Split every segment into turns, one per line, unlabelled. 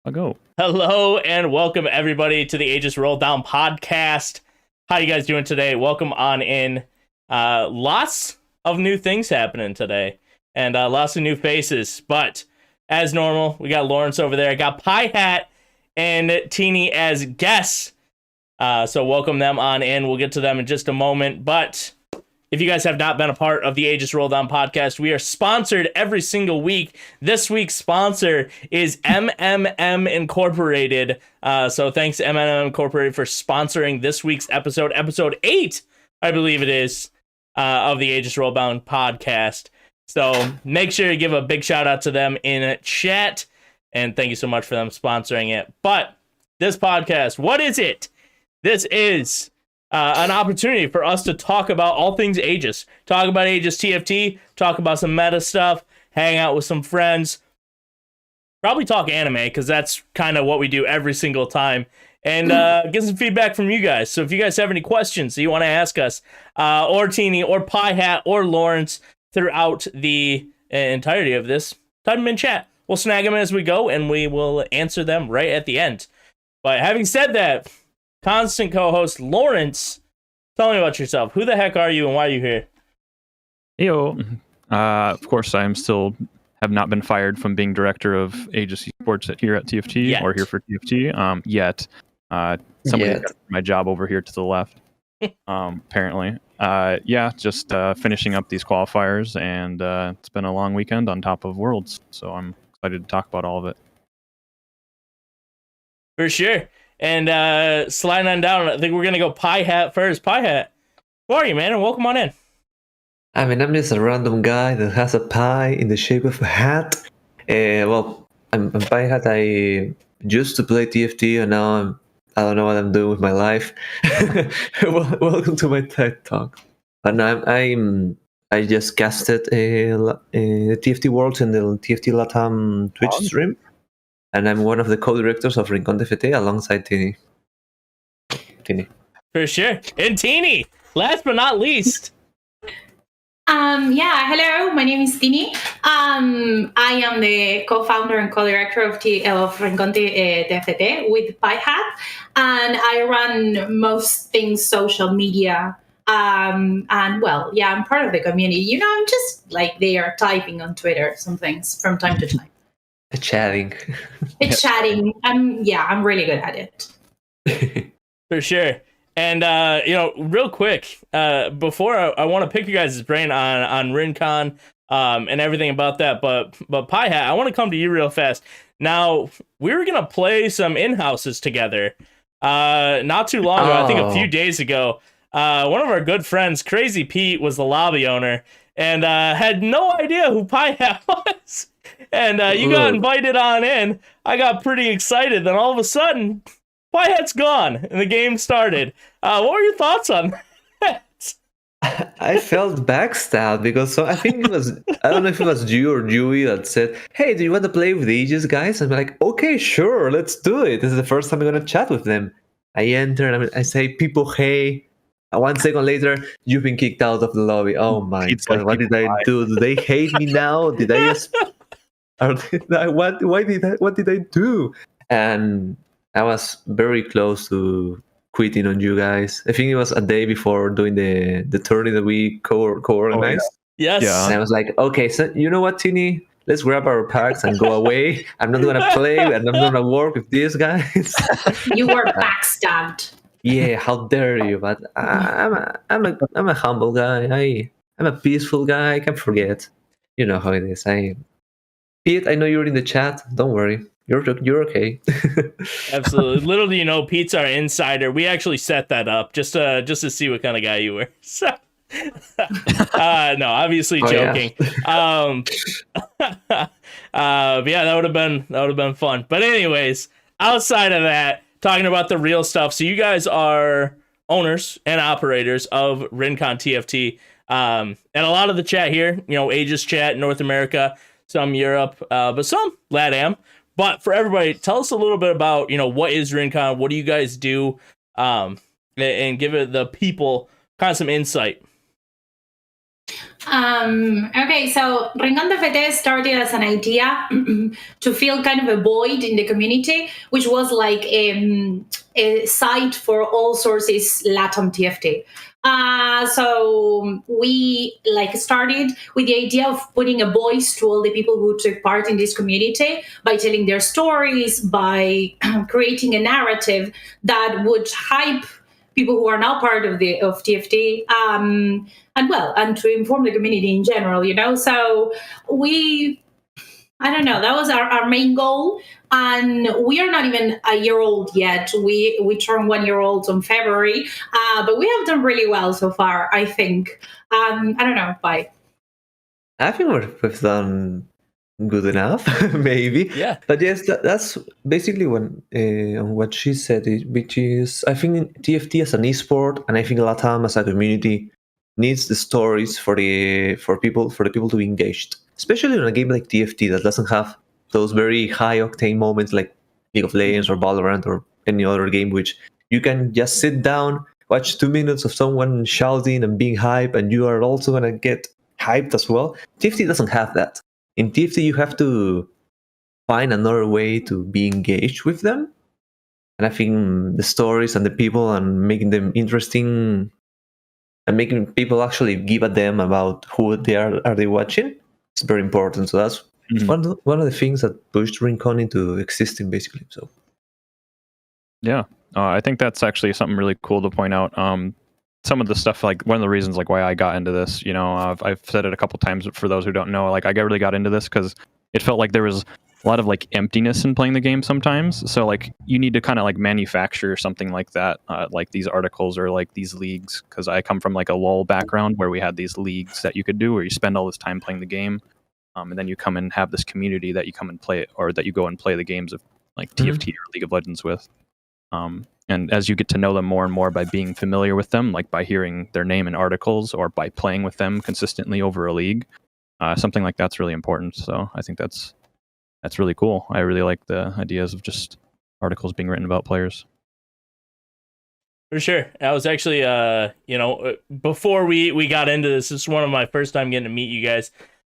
I'll go.
Hello and welcome everybody to the Aegis Rolldown podcast. How you guys doing today? Welcome on in. Lots of new things happening today and lots of new faces. But as normal, we got Lorence over there. I got PieHat and Tini as guests. So welcome them on in. We'll get to them in just a moment. But if you guys have not been a part of the Aegis Rolldown podcast, we are sponsored every single week. This week's sponsor is MMM Incorporated. So thanks MMM Incorporated for sponsoring this week's episode 8, I believe it is, of the Aegis Rolldown podcast. So make sure you give a big shout out to them in chat. And thank you so much for them sponsoring it. But this podcast, what is it? This is an opportunity for us to talk about all things Aegis. Talk about Aegis TFT, talk about some meta stuff, hang out with some friends, probably talk anime, because that's kind of what we do every single time, and get some feedback from you guys. So if you guys have any questions that you want to ask us, or Tini, or PieHat, or Lorence, throughout the entirety of this, type them in chat. We'll snag them as we go, and we will answer them right at the end. But having said that, constant co-host Lorence, tell me about yourself. Who the heck are you and why are you here?
Heyo. Of course, I am still have not been fired from being director of Aegis Esports here at TFT or here for TFT yet. Somebody got my job over here to the left. Apparently, just finishing up these qualifiers, and it's been a long weekend on top of Worlds, so I'm excited to talk about all of it.
For sure. And sliding on down, I think we're going to go PieHat first. PieHat, who are you, man? And welcome on in.
I mean, I'm just a random guy that has a pie in the shape of a hat. I'm PieHat. I used to play TFT, and now I don't know what I'm doing with my life. Welcome to my TED Talk. And I just casted the TFT Worlds in the TFT Latam Twitch stream. And I'm one of the co-directors of RincónTFT alongside Tini.
For sure. And Tini, last but not least.
Hello, my name is Tini. I am the co-founder and co-director of RincónTFT with PieHat, and I run most things social media. I'm part of the community. I'm just like there typing on Twitter some things from time to time.
Chatting.
It's chatting. I'm really good at it.
For sure. And real quick, before I want to pick you guys' brain on Rincón and everything about that, but PieHat, I want to come to you real fast. Now, we were gonna play some in-houses together not too long ago, I think a few days ago. One of our good friends, Crazy Pete, was the lobby owner and had no idea who PieHat was. And you got invited on in. I got pretty excited. Then all of a sudden, PieHat's gone, and the game started. What were your thoughts on that?
I felt backstabbed because I think it was, I don't know if it was you or Dewey that said, "Hey, do you want to play with the Aegis guys?" I'm like, "Okay, sure, let's do it. This is the first time I'm going to chat with them." I enter, and I say, "People, hey." 1 second later, you've been kicked out of the lobby. Oh my God, what did I do? Do they hate me now? Did I just... What did I do? And I was very close to quitting on you guys. I think it was a day before doing the tourney that we co-organized.
Yes.
And I was like, okay, so you know what, Tini? Let's grab our packs and go away. I'm not gonna play, and I'm not gonna work with these guys.
You were backstabbed.
Yeah, how dare you? But I'm a humble guy. I'm a peaceful guy. I can forget. You know how it is. Pete, I know you're in the chat. Don't worry. You're okay.
Absolutely. Little do you know, Pete's our insider. We actually set that up just to see what kind of guy you were. So, no, obviously joking. Yeah. That would have been fun. But anyways, outside of that, talking about the real stuff. So you guys are owners and operators of Rincón TFT. And a lot of the chat here, Aegis chat, North America, some Europe, but some LATAM. But for everybody, tell us a little bit about, what is Rincón? What do you guys do? And give it the people kind of some insight.
Okay, so RincónTFT started as an idea to fill kind of a void in the community, which was like a site for all sources Latam TFT. So we like started with the idea of putting a voice to all the people who took part in this community by telling their stories, by creating a narrative that would hype people who are now part of TFT, and to inform the community in general, So I don't know, that was our main goal, and we are not even a year old yet. We turned 1 year old on February, but we have done really well so far, I think. I don't know, bye.
I think we've done good enough, maybe.
Yeah.
But yes, that's basically what she said, which is I think TFT as an esport, and I think Latam as a community needs the stories for the people to be engaged, especially in a game like TFT that doesn't have those very high octane moments like League of Legends or Valorant or any other game, which you can just sit down, watch 2 minutes of someone shouting and being hype, and you are also gonna get hyped as well. TFT doesn't have that. In TFT, you have to find another way to be engaged with them. And I think the stories and the people and making them interesting and making people actually give a damn about who they are they watching, it's very important. So that's one of the things that pushed Rincón into existing, basically. So
yeah, I think that's actually something really cool to point out. Some of the stuff, like one of the reasons like why I got into this, I've said it a couple times, but for those who don't know, like I really got into this because it felt like there was a lot of like emptiness in playing the game sometimes. So like you need to kind of like manufacture something like that, like these articles or like these leagues, because I come from like a LoL background where we had these leagues that you could do where you spend all this time playing the game, and then you come and have this community that you come and play, or that you go and play the games of like TFT or League of Legends with. And as you get to know them more and more by being familiar with them, like by hearing their name in articles or by playing with them consistently over a league, something like that's really important. So I think that's really cool. I really like the ideas of just articles being written about players.
For sure. I was actually, before we got into this is one of my first time getting to meet you guys.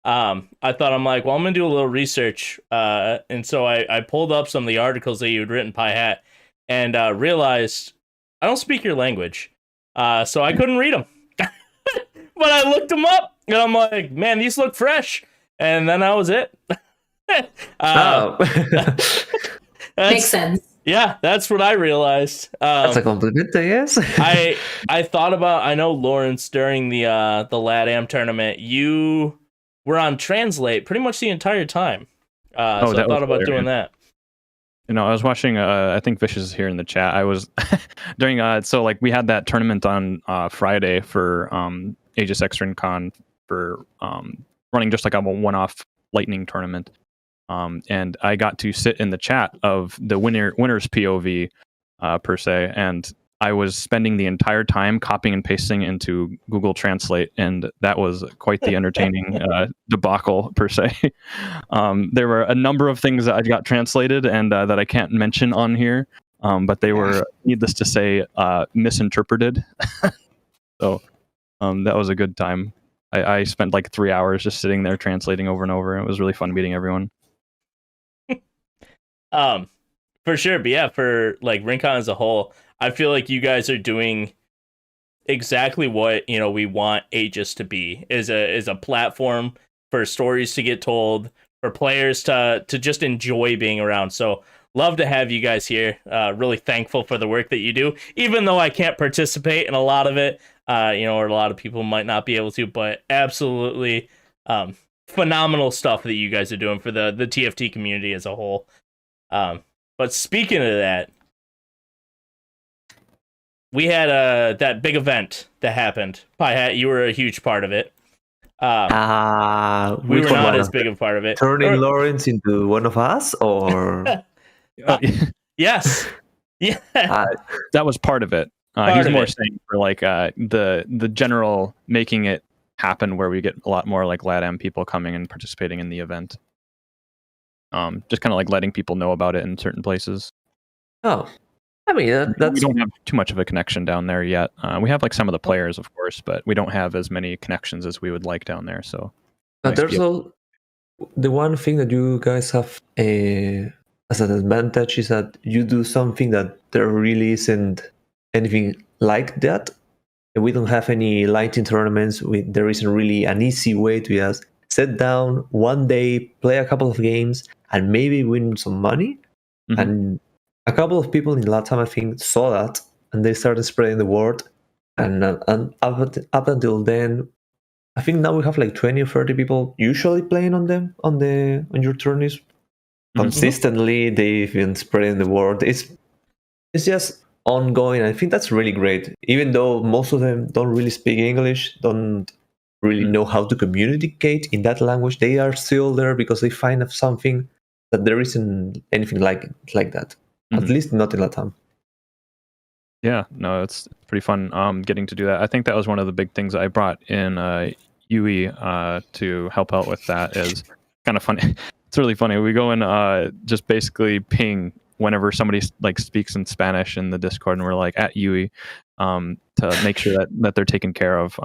I thought, I'm like, well, I'm going to do a little research. And so I pulled up some of the articles that you had written, PieHat, and realized I don't speak your language, so I couldn't read them. But I looked them up, and I'm like, man, these look fresh. And then that was it.
Makes sense.
Yeah, that's what I realized.
That's a compliment, I guess.
I thought about, I know Lorence during the LATAM tournament, you were on Translate pretty much the entire time. So I thought about doing that.
I was watching, I think Vicious is here in the chat. I was during, so like we had that tournament on Friday for Aegis X Rincón for running just like a one-off lightning tournament. And I got to sit in the chat of the winner's POV per se, and I was spending the entire time copying and pasting into Google Translate, and that was quite the entertaining debacle per se. There were a number of things that I got translated and that I can't mention on here, but they were, needless to say, misinterpreted. So that was a good time. I spent like 3 hours just sitting there translating over and over. It was really fun meeting everyone.
For sure, but yeah, for like Rincón as a whole, I feel like you guys are doing exactly what we want Aegis to be, is a platform for stories to get told, for players to just enjoy being around. So love to have you guys here. Really thankful for the work that you do, even though I can't participate in a lot of it, or a lot of people might not be able to, but absolutely phenomenal stuff that you guys are doing for the TFT community as a whole. But speaking of that, we had that big event that happened. PieHat, you were a huge part of it. We were not as big a part of it.
Turning Lorence into one of us, or
yes, yeah,
that was part of it. He's more saying for like the general making it happen, where we get a lot more like LATAM people coming and participating in the event. Just kind of like letting people know about it in certain places.
Oh, I mean, that's
we don't have too much of a connection down there yet. We have like some of the players, of course, but we don't have as many connections as we would like down there. So
there's all the one thing that you guys have as an advantage is that you do something that there really isn't anything like that. We don't have any lighting tournaments. There isn't really an easy way to just sit down one day, play a couple of games, and maybe win some money.
Mm-hmm.
And a couple of people in Latam, I think, saw that, and they started spreading the word. And up until then, I think now we have like 20 or 30 people usually playing on them on your tourneys. Consistently, they've been spreading the word. It's just ongoing. I think that's really great. Even though most of them don't really speak English, don't really know how to communicate in that language, they are still there because they find something that there isn't anything like that. At least not in Latam.
Yeah, no, it's pretty fun getting to do that. I think that was one of the big things I brought in Yui to help out with that. Is kind of funny. It's really funny. We go and just basically ping whenever somebody like speaks in Spanish in the Discord, and we're like at Yui to make sure that they're taken care of.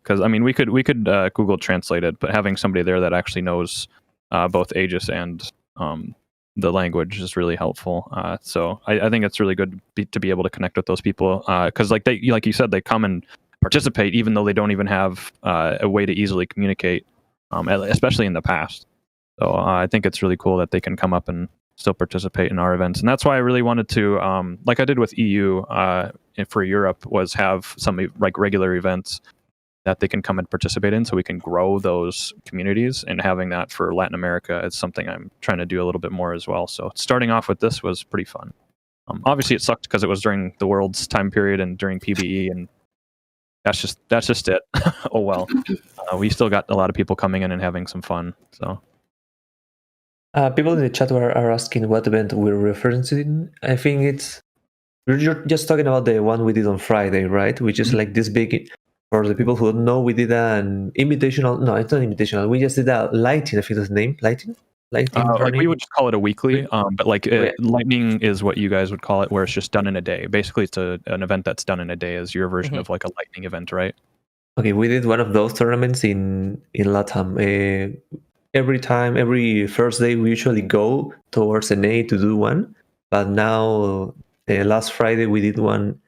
Because I mean, we could Google Translate it, but having somebody there that actually knows both Aegis and the language is really helpful. So I think it's really good to be able to connect with those people because like you said, they come and participate even though they don't even have a way to easily communicate, especially in the past. So I think it's really cool that they can come up and still participate in our events. And that's why I really wanted to, like I did with EU for Europe, was have some like regular events that they can come and participate in so we can grow those communities. And having that for Latin America is something I'm trying to do a little bit more as well. So starting off with this was pretty fun. Obviously it sucked because it was during the World's time period and during PBE, and that's just it. Oh well. We still got a lot of people coming in and having some fun. So
people in the chat are asking what event we're referencing. I think you're just talking about the one we did on Friday, right? Which is like this big. For the people who don't know, we did an invitational. No, it's not invitational. We just did a lighting. I think that's the name. Lighting. Like
we would just call it a weekly, but like lightning is what you guys would call it, where it's just done in a day. Basically, it's an event that's done in a day. Is your version of like a lightning event, right?
Okay, we did one of those tournaments in Latam. Every first day, we usually go towards NA to do one. But now, last Friday, we did one.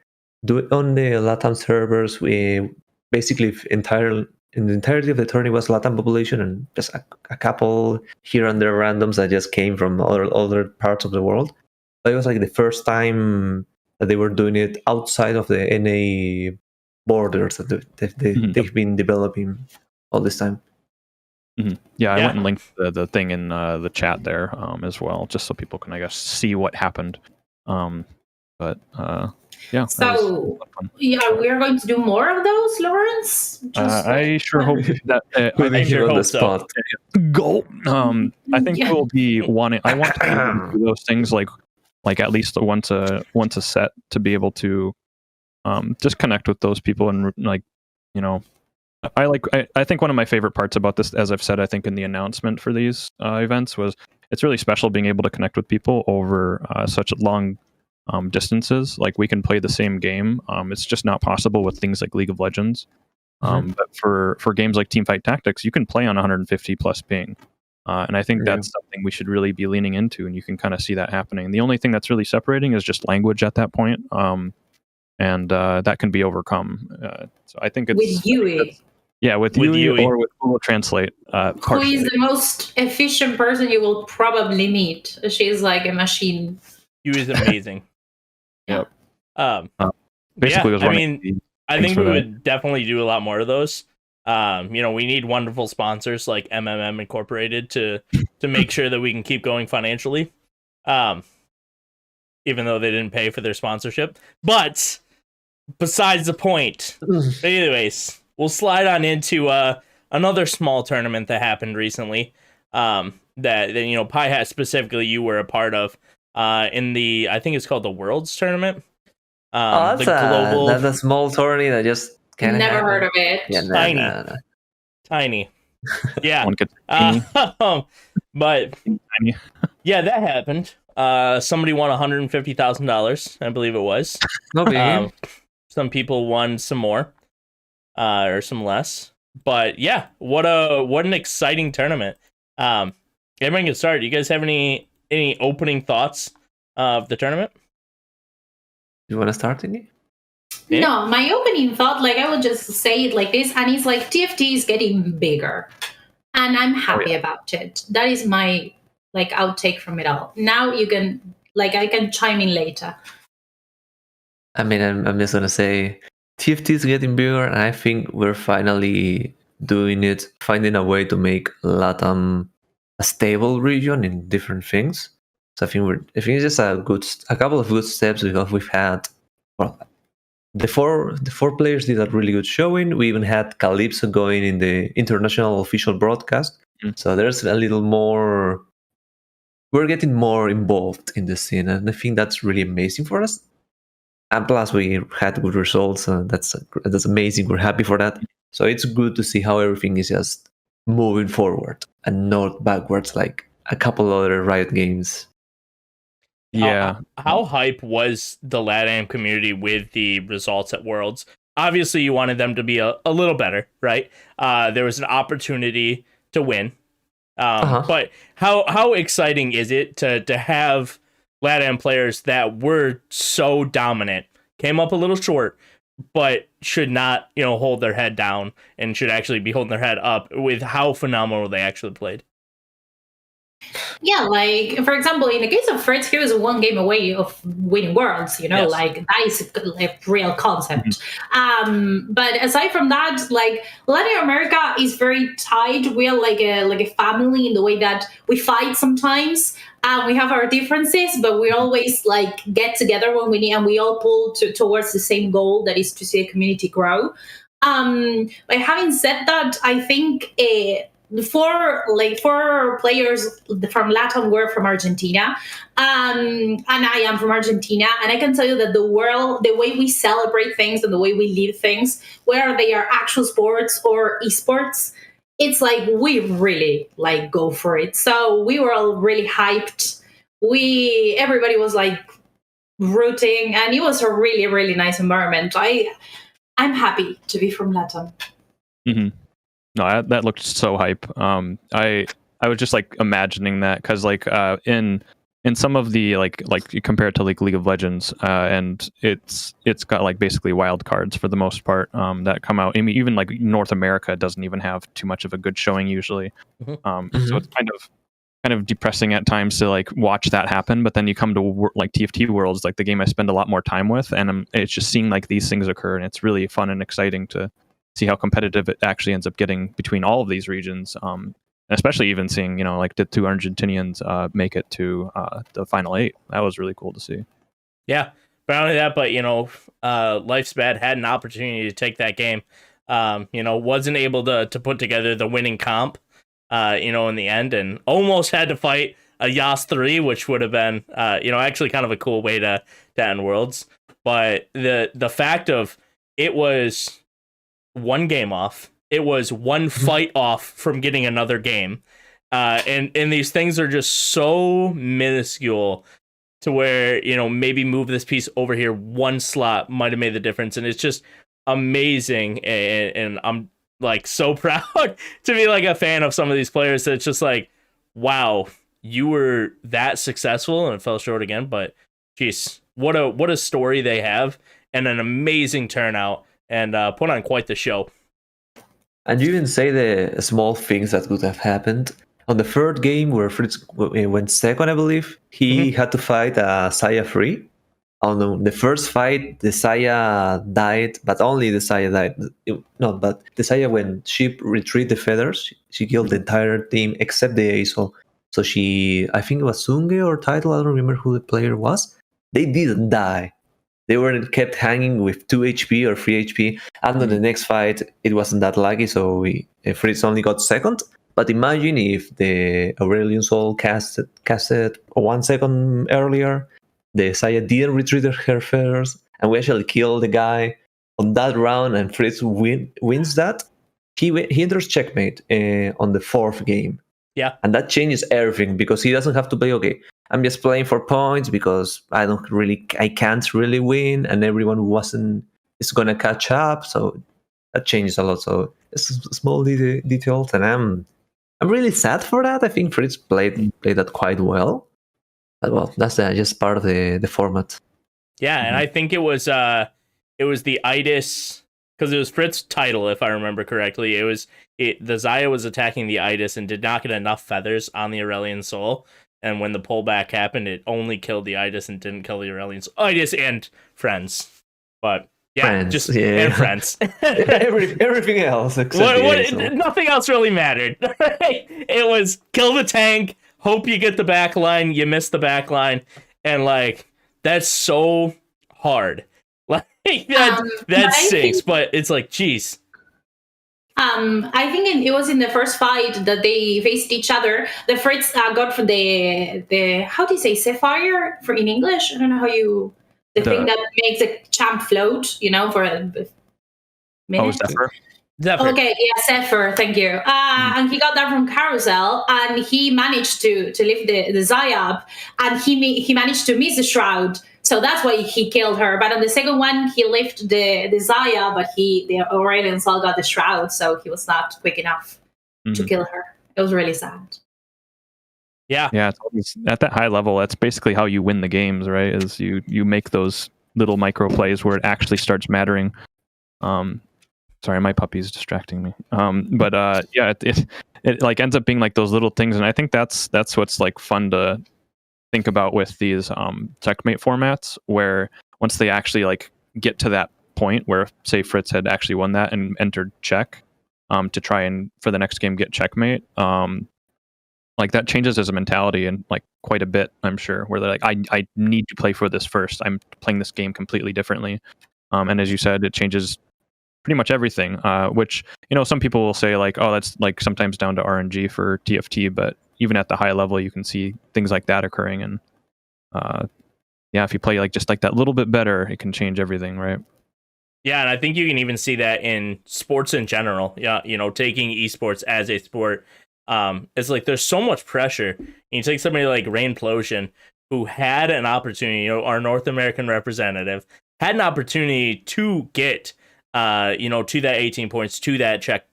Do it on the Latam servers. We basically in the entirety of the tourney was Latam population, and just a couple here and there randoms that just came from other parts of the world. But it was like the first time that they were doing it outside of the NA borders that they've been developing all this time.
Yeah, I went and linked the thing in the chat there as well, just so people can, I guess, see what happened. Yeah.
So, we are going to do more of those, Lorence?
I sure hope that.
I sure hope so.
Go. I think we'll be wanting. I want to do those things like at least once a set to be able to just connect with those people and like, you know. I think one of my favorite parts about this, as I've said, I think in the announcement for these events, was it's really special being able to connect with people over such long distances. Like we can play the same game. It's just not possible with things like League of Legends. But for games like Teamfight Tactics, you can play on 150 plus ping. And I think that's something we should really be leaning into, and you can kind of see that happening. The only thing that's really separating is just language at that point. And that can be overcome. So I think it's
with Yui.
Yeah, with Yui or with Google Translate.
Who is the most efficient person you will probably meet? She's like a machine.
Yui is amazing.
Yep.
Basically, I think we would definitely do a lot more of those. We need wonderful sponsors like MMM Incorporated to make sure that we can keep going financially. Even though they didn't pay for their sponsorship. But besides the point. Anyways, we'll slide on into another small tournament that happened recently. That PieHat specifically you were a part of. In the, I think it's called the Worlds Tournament.
That's a small tourney that just kind of
never heard of it.
Yeah,
tiny. Yeah.
One could tiny.
But yeah, that happened. somebody won $150,000, I believe it was.
No big.
Some people won some more, or some less. But yeah, what an exciting tournament. Everyone can start. Do you guys have any opening thoughts of the tournament?
You want to start, Tini?
Yeah.
No, my opening thought, like I will just say it like this, and it's like TFT is getting bigger, and I'm happy about it. That is my outtake from it all. Now you can I can chime in later.
I mean, I'm just gonna say TFT is getting bigger, and I think we're finally doing it, finding a way to make LATAM a stable region in different things. So I think it's just a couple of good steps because we've had, well, the four players did a really good showing. We even had Calypso going in the international official broadcast. So there's a little more. We're getting more involved in the scene, and I think that's really amazing for us. And plus, we had good results. That's amazing. We're happy for that. So it's good to see how everything is just moving forward and not backwards like a couple other Riot games.
Yeah.
How hype was the LATAM community with the results at Worlds? Obviously, you wanted them to be a little better, right? There was an opportunity to win. But how exciting is it to have LATAM players that were so dominant, came up a little short, but should not, hold their head down and should actually be holding their head up with how phenomenal they actually played?
Yeah, like for example, in the case of Fritz, he was one game away of winning Worlds.
Yes.
Like that is a real concept. But aside from that, like Latin America is very tight. We are like a family in the way that we fight sometimes. We have our differences, but we always get together when we need, and we all pull towards the same goal, that is to see the community grow. But having said that, I think four players from LATAM were from Argentina, and I am from Argentina, and I can tell you that the way we celebrate things and the way we live things, whether they are actual sports or esports, it's like we really go for it. So we were all really hyped. Everybody was rooting, and it was a really, really nice environment. I'm happy to be from LATAM.
Mm-hmm. No, that looked so hype. I was just imagining that because in some of the you compare it to League of Legends, and it's got basically wild cards for the most part that come out. I mean, even North America doesn't even have too much of a good showing usually. So it's kind of depressing at times to watch that happen. But then you come to TFT Worlds, the game I spend a lot more time with, and it's just seeing these things occur, and it's really fun and exciting to see how competitive it actually ends up getting between all of these regions. Especially even seeing, the two Argentinians make it to the final 8. That was really cool to see.
Yeah, but not only that, but, Life's Bad had an opportunity to take that game. Wasn't able to put together the winning comp, in the end, and almost had to fight a Yas 3, which would have been, actually kind of a cool way to end Worlds. But the fact of it was one game off. It was one fight off from getting another game. And these things are just so minuscule to where, maybe move this piece over here, one slot might have made the difference. And it's just amazing. And I'm so proud to be a fan of some of these players that it's just wow, you were that successful and it fell short again. But geez, what a story they have, and an amazing turnout, and put on quite the show.
And you even say the small things that could have happened. On the third game, where Fritz went second, I believe, he had to fight Saya 3. On the first fight, the Saya died, but only the Saya died. But the Saya, when she retrieved the feathers, she killed the entire team except the Aesol. So I think it was Sunge or Title, I don't remember who the player was. They didn't die. They were kept hanging with 2 HP or 3 HP. And on the next fight, it wasn't that lucky, so Fritz only got second. But imagine if the Aurelion Soul casted 1 second earlier, the Saya didn't retrieve her feathers, and we actually killed the guy on that round, and Fritz wins that. He enters checkmate on the fourth game.
Yeah.
And that changes everything, because he doesn't have to play, okay, I'm just playing for points because I can't really win, and everyone is gonna catch up. So that changes a lot. So it's small details, and I'm really sad for that. I think Fritz played that quite well. But well, that's just part of the format.
Yeah, and I think it was the Aegis, because it was Fritz's title, if I remember correctly. The Zaya was attacking the Aegis and did not get enough feathers on the Aurelian Soul. And when the pullback happened, it only killed the Aegis and didn't kill the Aurelian Soul. Aegis and friends. But yeah, and friends.
Everything else except
nothing else really mattered. It was kill the tank, hope you get the back line, you miss the back line, and like that's so hard. Like that stinks, but it's like, geez.
I think it was in the first fight that they faced each other. The Fritz got for the how do you say Sapphire for in English? I don't know how you thing that makes a champ float, for a minute.
Oh, Zephyr.
Okay, yeah, Zephyr, thank you. And he got that from Carousel, and he managed to lift the Zaya up, and he managed to miss the Shroud. So that's why he killed her. But on the second one, he lifted the Zaya, but the Aurelian Soul got the Shroud, so he was not quick enough to kill her. It was really sad.
Yeah.
Yeah, it's at that high level, that's basically how you win the games, right? Is you make those little micro plays where it actually starts mattering. Sorry, my puppy's distracting me. Yeah, it like ends up being like those little things, and I think that's what's like fun to think about with these checkmate formats, where once they actually like get to that point where, say, Fritz had actually won that and entered check to try and for the next game get checkmate, like that changes his mentality and like quite a bit, I'm sure, where they're like, I need to play for this first. I'm playing this game completely differently, and as you said, it changes pretty much everything, which, some people will say like, oh, that's like sometimes down to RNG for TFT, but even at the high level, you can see things like that occurring. And if you play like just like that little bit better, it can change everything, right?
Yeah, and I think you can even see that in sports in general. Yeah, taking esports as a sport, it's like there's so much pressure. And you take somebody like Rainplosion, who had an opportunity, our North American representative, had an opportunity to get to that 18 points, to that check,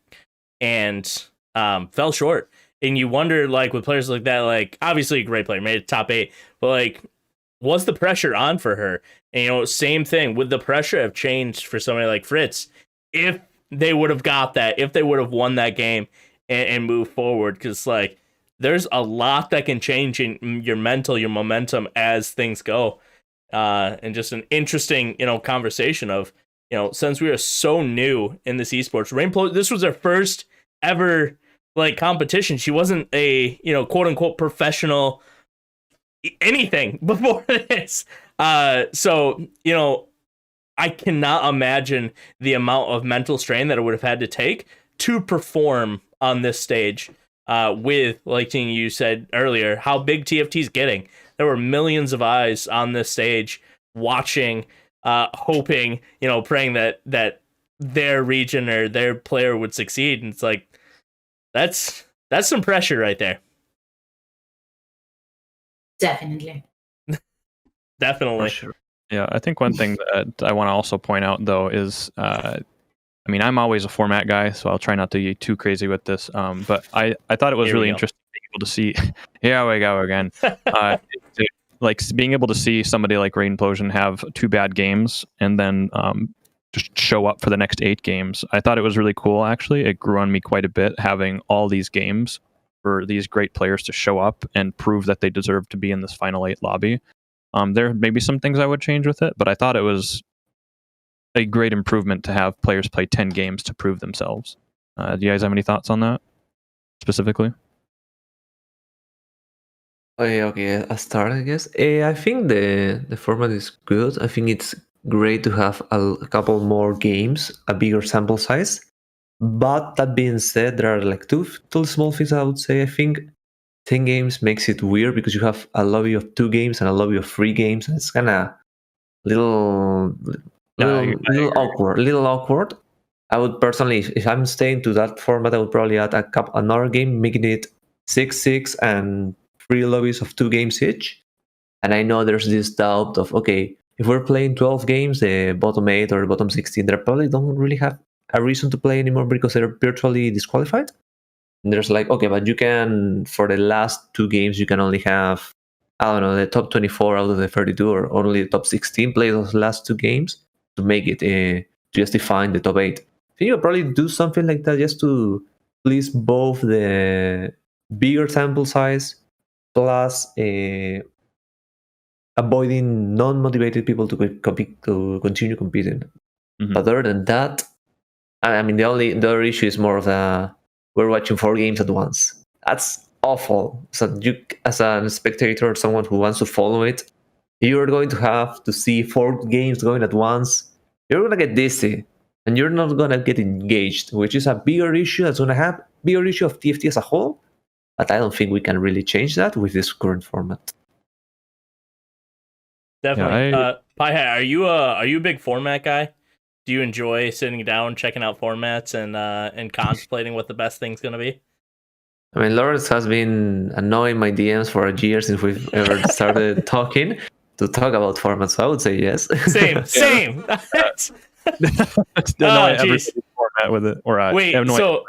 and fell short. And you wonder, like, with players like that, like, obviously a great player, made it top 8, but like, was the pressure on for her? And same thing, would the pressure have changed for somebody like Fritz if they would have got that, if they would have won that game and moved forward? Because like, there's a lot that can change in your mental, your momentum as things go, and just an interesting conversation of since we are so new in this esports, this was her first ever like competition. She wasn't a quote unquote professional anything before this. So I cannot imagine the amount of mental strain that it would have had to take to perform on this stage. With, like Tini, you said earlier, how big TFT's getting. There were millions of eyes on this stage watching, hoping, praying that their region or their player would succeed. And it's like, that's some pressure right there.
Definitely.
Definitely.
Sure. Yeah, I think one thing that I want to also point out, though, is, I'm always a format guy, so I'll try not to get too crazy with this. But I thought it was really interesting being able to see, here we go again, like being able to see somebody like Rainplosion have 2 bad games and then just show up for the next 8 games. I thought it was really cool, actually. It grew on me quite a bit, having all these games for these great players to show up and prove that they deserve to be in this final 8 lobby. There may be some things I would change with it, but I thought it was a great improvement to have players play 10 games to prove themselves. Do you guys have any thoughts on that specifically?
Okay, I'll start, I guess. I think the format is good. I think it's great to have a couple more games, a bigger sample size. But that being said, there are like two small things I would say. I think 10 games makes it weird because you have a lobby of 2 games and a lobby of 3 games, and it's kind of little awkward. I would personally, if I'm staying to that format, I would probably add another game, making it 6-6 and 3 lobbies of 2 games each. And I know there's this doubt of, okay, if we're playing 12 games, the bottom 8 or the bottom 16, they probably don't really have a reason to play anymore because they're virtually disqualified. And there's like, okay, but you can, for the last 2 games, you can only have, I don't know, the top 24 out of the 32 or only the top 16 play those last 2 games to make it justifying the top 8. So you'll probably do something like that just to please both the bigger sample size plus avoiding non-motivated people to continue competing.
Mhm.
But other than that, I mean, the other issue is more of we're watching 4 games at once. That's awful. So you, as a spectator, someone who wants to follow it, you're going to have to see 4 games going at once. You're gonna get dizzy, and you're not gonna get engaged, which is a bigger issue. That's gonna have bigger issue of TFT as a whole. But I don't think we can really change that with this current format.
Definitely. PieHat, are you a big format guy? Do you enjoy sitting down, checking out formats, and contemplating what the best thing's gonna be?
I mean, Lorence has been annoying my DMs for a year since we've ever started talking to talk about formats. So I would say yes.
Same.
No, I ever did format with it, or
wait.
I have no
So,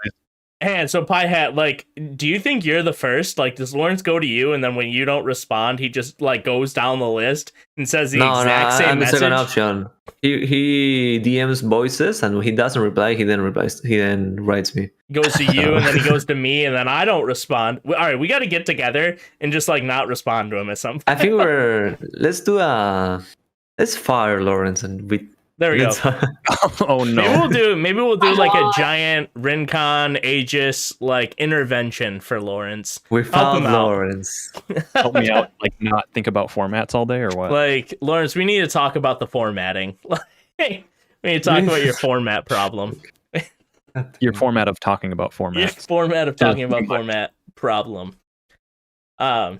idea.
so PieHat, like, do you think you're the first? Like, does Lorence go to you, and then when you don't respond, he just like goes down the list and says the exact same
I'm the
message?
second option. He DMs voices, and when he doesn't reply, he then writes me.
He goes to you, and then he goes to me, and then I don't respond. All right, we got to get together and just like not respond to him at some point.
I think let's fire Lorence and we.
There we go.
Oh no!
Maybe we'll do like a giant Rincón Aegis like intervention for Lorence.
We found Lorence.
Help me out, like not think about formats all day or what?
Like, Lorence, we need to talk about the formatting. We need to talk about your format problem.
Your format of talking about formats.
Your format of talking about format problem. No,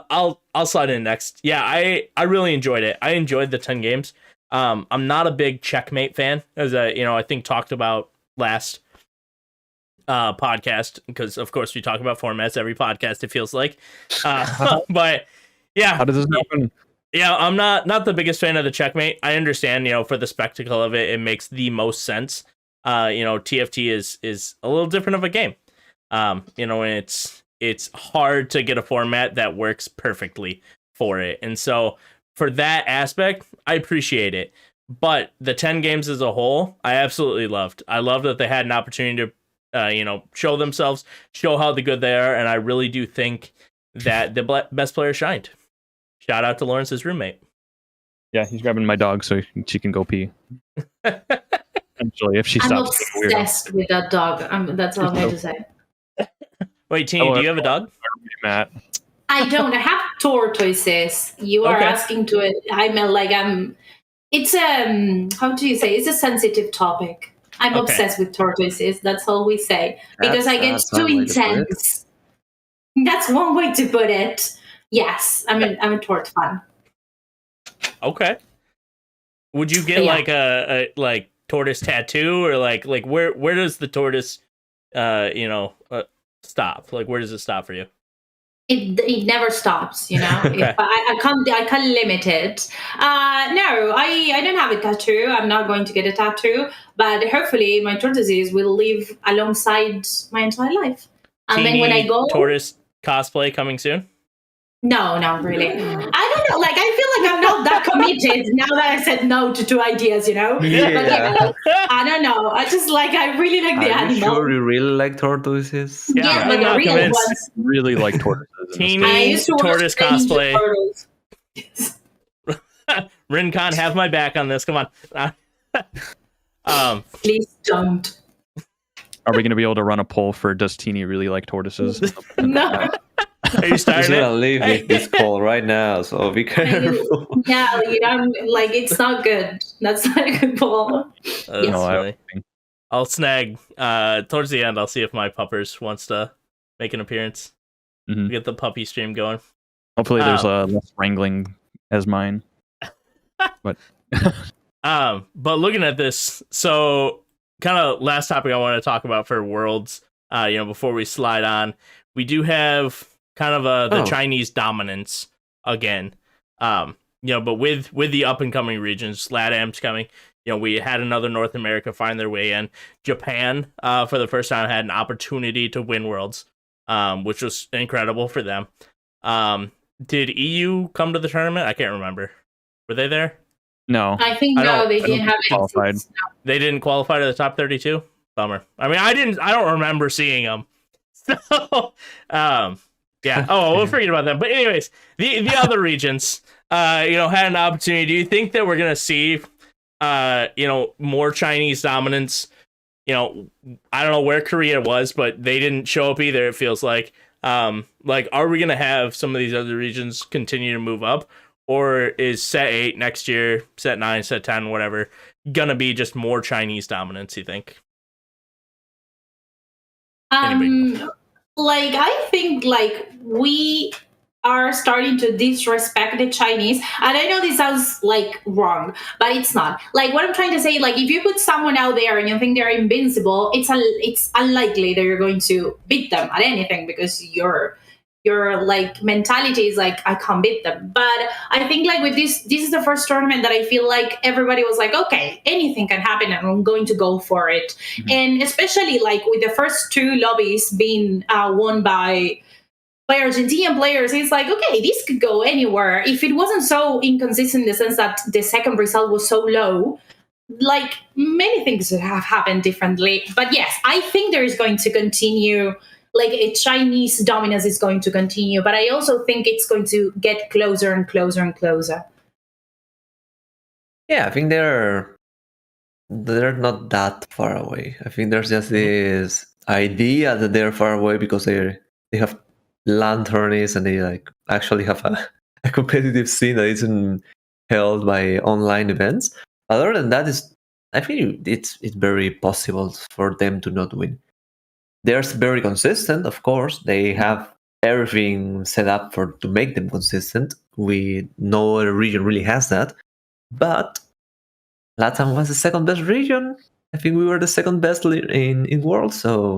I'll slide in next. Yeah, I really enjoyed it. I enjoyed the 10 games. I'm not a big checkmate fan, as I think talked about last podcast, because of course we talk about formats every podcast, it feels like. But yeah,
how does this happen?
Yeah, I'm not the biggest fan of the checkmate. I understand, for the spectacle of it makes the most sense. TFT is a little different of a game. And it's hard to get a format that works perfectly for it, and so for that aspect, I appreciate it. But the 10 games as a whole, I absolutely loved. I love that they had an opportunity to, show themselves, show how good they are, and I really do think that the best player shined. Shout out to Lorence's roommate.
Yeah, he's grabbing my dog so she can go pee. Eventually, if she stops.
I'm obsessed with that dog. That's all I'm going to say.
Wait, Tini, do you have a dog?
Matt.
I don't. I have tortoises. You are asking to it. It's how do you say? It's a sensitive topic. I'm obsessed with tortoises. That's all we say. Because I get too intense. That's one way to put it. Yes, I'm a tort fan.
Okay. Would you get like a tortoise tattoo, or like where does the tortoise stop? Like, where does it stop for you?
It never stops, Okay. I can't limit it. No, I don't have a tattoo. I'm not going to get a tattoo, but hopefully my tortoises will live alongside my entire life. And
Tini,
then when I go,
tortoise cosplay coming soon?
No, not really. I don't know. Like, I feel like I'm not that committed now that I said no to 2 ideas,
Yeah.
But, I don't know. I really like the animal.
Are you sure you really like tortoises?
Yeah, but the real ones.
I really like tortoises.
Tini tortoise cosplay. Rincón, have my back on this. Come on.
Please don't.
Are we going to be able to run a poll for does Tini really like tortoises?
No.
Are you starting?
He's gonna leave this call right now, so be careful.
Yeah, it's not good. That's not a good poll.
No, I'll snag towards the end. I'll see if my puppers wants to make an appearance.
Mm-hmm.
Get the puppy stream going.
Hopefully, there's less wrangling as mine. But
looking at this, so kind of last topic I want to talk about for Worlds. Before we slide on, we do have kind of the Chinese dominance again. But with the up and coming regions, LATAM's coming. We had another North America find their way in. Japan, for the first time, had an opportunity to win Worlds, which was incredible for them. Did EU come to the tournament? I can't remember. Were they there?
No.
I think no, they didn't have
qualified.
no.
They didn't qualify to the top 32? Bummer. I mean, I don't remember seeing them. So, yeah. Oh, we'll forget about them. But anyways, the other regions, had an opportunity. Do you think that we're going to see, more Chinese dominance? I don't know where Korea was, but they didn't show up either, it feels like. Are we going to have some of these other regions continue to move up? Or is set 8 next year, set 9, set 10, whatever, going to be just more Chinese dominance, you think?
I think we are starting to disrespect the Chinese, and I know this sounds wrong, but it's not. What I'm trying to say, if you put someone out there and you think they're invincible, it's unlikely that you're going to beat them at anything, because your mentality is I can't beat them. But I think with this is the first tournament that I feel like everybody was okay, anything can happen and I'm going to go for it. Mm-hmm. And especially with the first 2 lobbies being won by Argentinian players, it's okay, this could go anywhere. If it wasn't so inconsistent in the sense that the second result was so low, many things would have happened differently. But yes, I think there is going to continue, a Chinese dominance is going to continue, but I also think it's going to get closer and closer and closer.
Yeah, I think they're not that far away. I think there's just this idea that they're far away because they have LAN tourneys and they actually have a competitive scene that isn't held by online events. Other than that, I think it's very possible for them to not win. They're very consistent, of course. They have everything set up to make them consistent. No other region really has that. But LATAM was the second best region. I think we were the second best in World. So,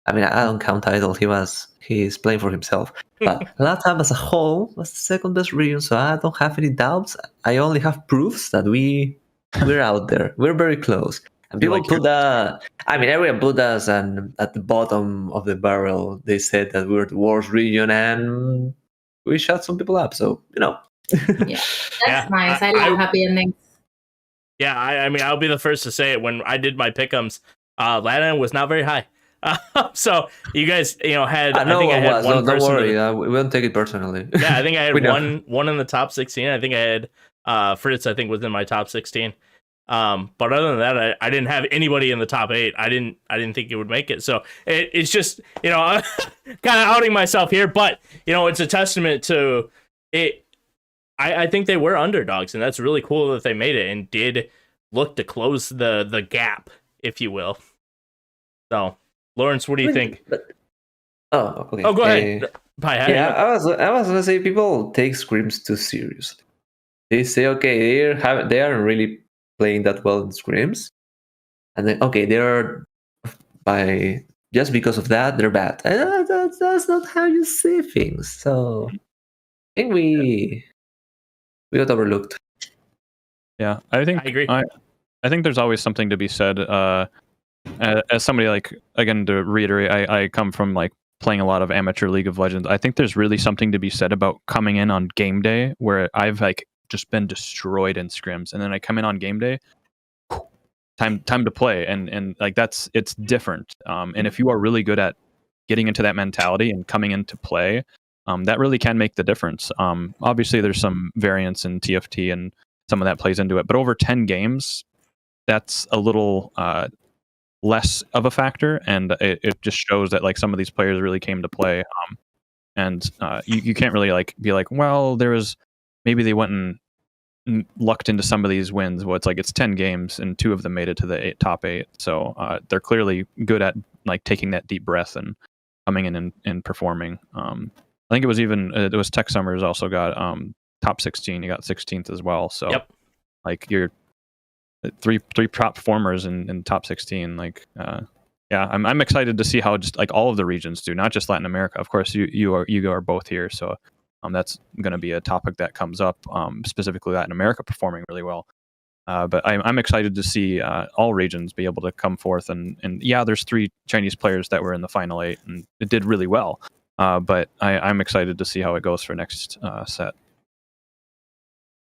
I mean, I don't count Idol. He's playing for himself. But LATAM as a whole was the second best region. So I don't have any doubts. I only have proofs that we're out there. We're very close. And people everyone put us at the bottom of the barrel. They said that we were the worst region, and we shut some people up. So,
Yeah, that's nice. I love happy endings.
Yeah, I mean, I'll be the first to say it. When I did my pick'ems, LATAM was not very high. So you guys, had. I think I had one person.
Don't worry, we don't take it personally.
Yeah, I think I had one in the top 16. I think I had Fritz. I think was in my top 16. But other than that, I didn't have anybody in the top 8. I didn't think it would make it. So it's just, kind of outing myself here, but it's a testament to it. I think they were underdogs, and that's really cool that they made it and did look to close the gap, if you will. So, Lorence, what do you think?
Okay.
Oh, go ahead.
Yeah, I was gonna say people take scrims too seriously. They say, okay, they aren't really playing that well in scrims, and then they're just because of that they're bad. That's not how you see things. So I think we got overlooked.
Yeah, I agree. I think there's always something to be said. As somebody again, to reiterate, I come from playing a lot of amateur League of Legends. I think there's really something to be said about coming in on game day where I've just been destroyed in scrims, and then I come in on game day, time to play, and it's different. And if you are really good at getting into that mentality and coming into play, that really can make the difference. Obviously there's some variance in TFT and some of that plays into it, but over 10 games, that's a little less of a factor, and it just shows that some of these players really came to play. And you can't really be well, there was maybe they went and lucked into some of these wins. Well, it's 10 games and 2 of them made it to the top 8. So they're clearly good at taking that deep breath and coming in and performing. I think it was Tech Summers also got top 16. You got 16th as well. So
yep.
You're three top performers in top 16. Yeah, I'm excited to see how just all of the regions do, not just Latin America. Of course, you are both here, so That's going to be a topic that comes up, specifically Latin America performing really well. But I'm excited to see all regions be able to come forth. And yeah, there's 3 Chinese players that were in the final 8, and it did really well. But I'm excited to see how it goes for next set.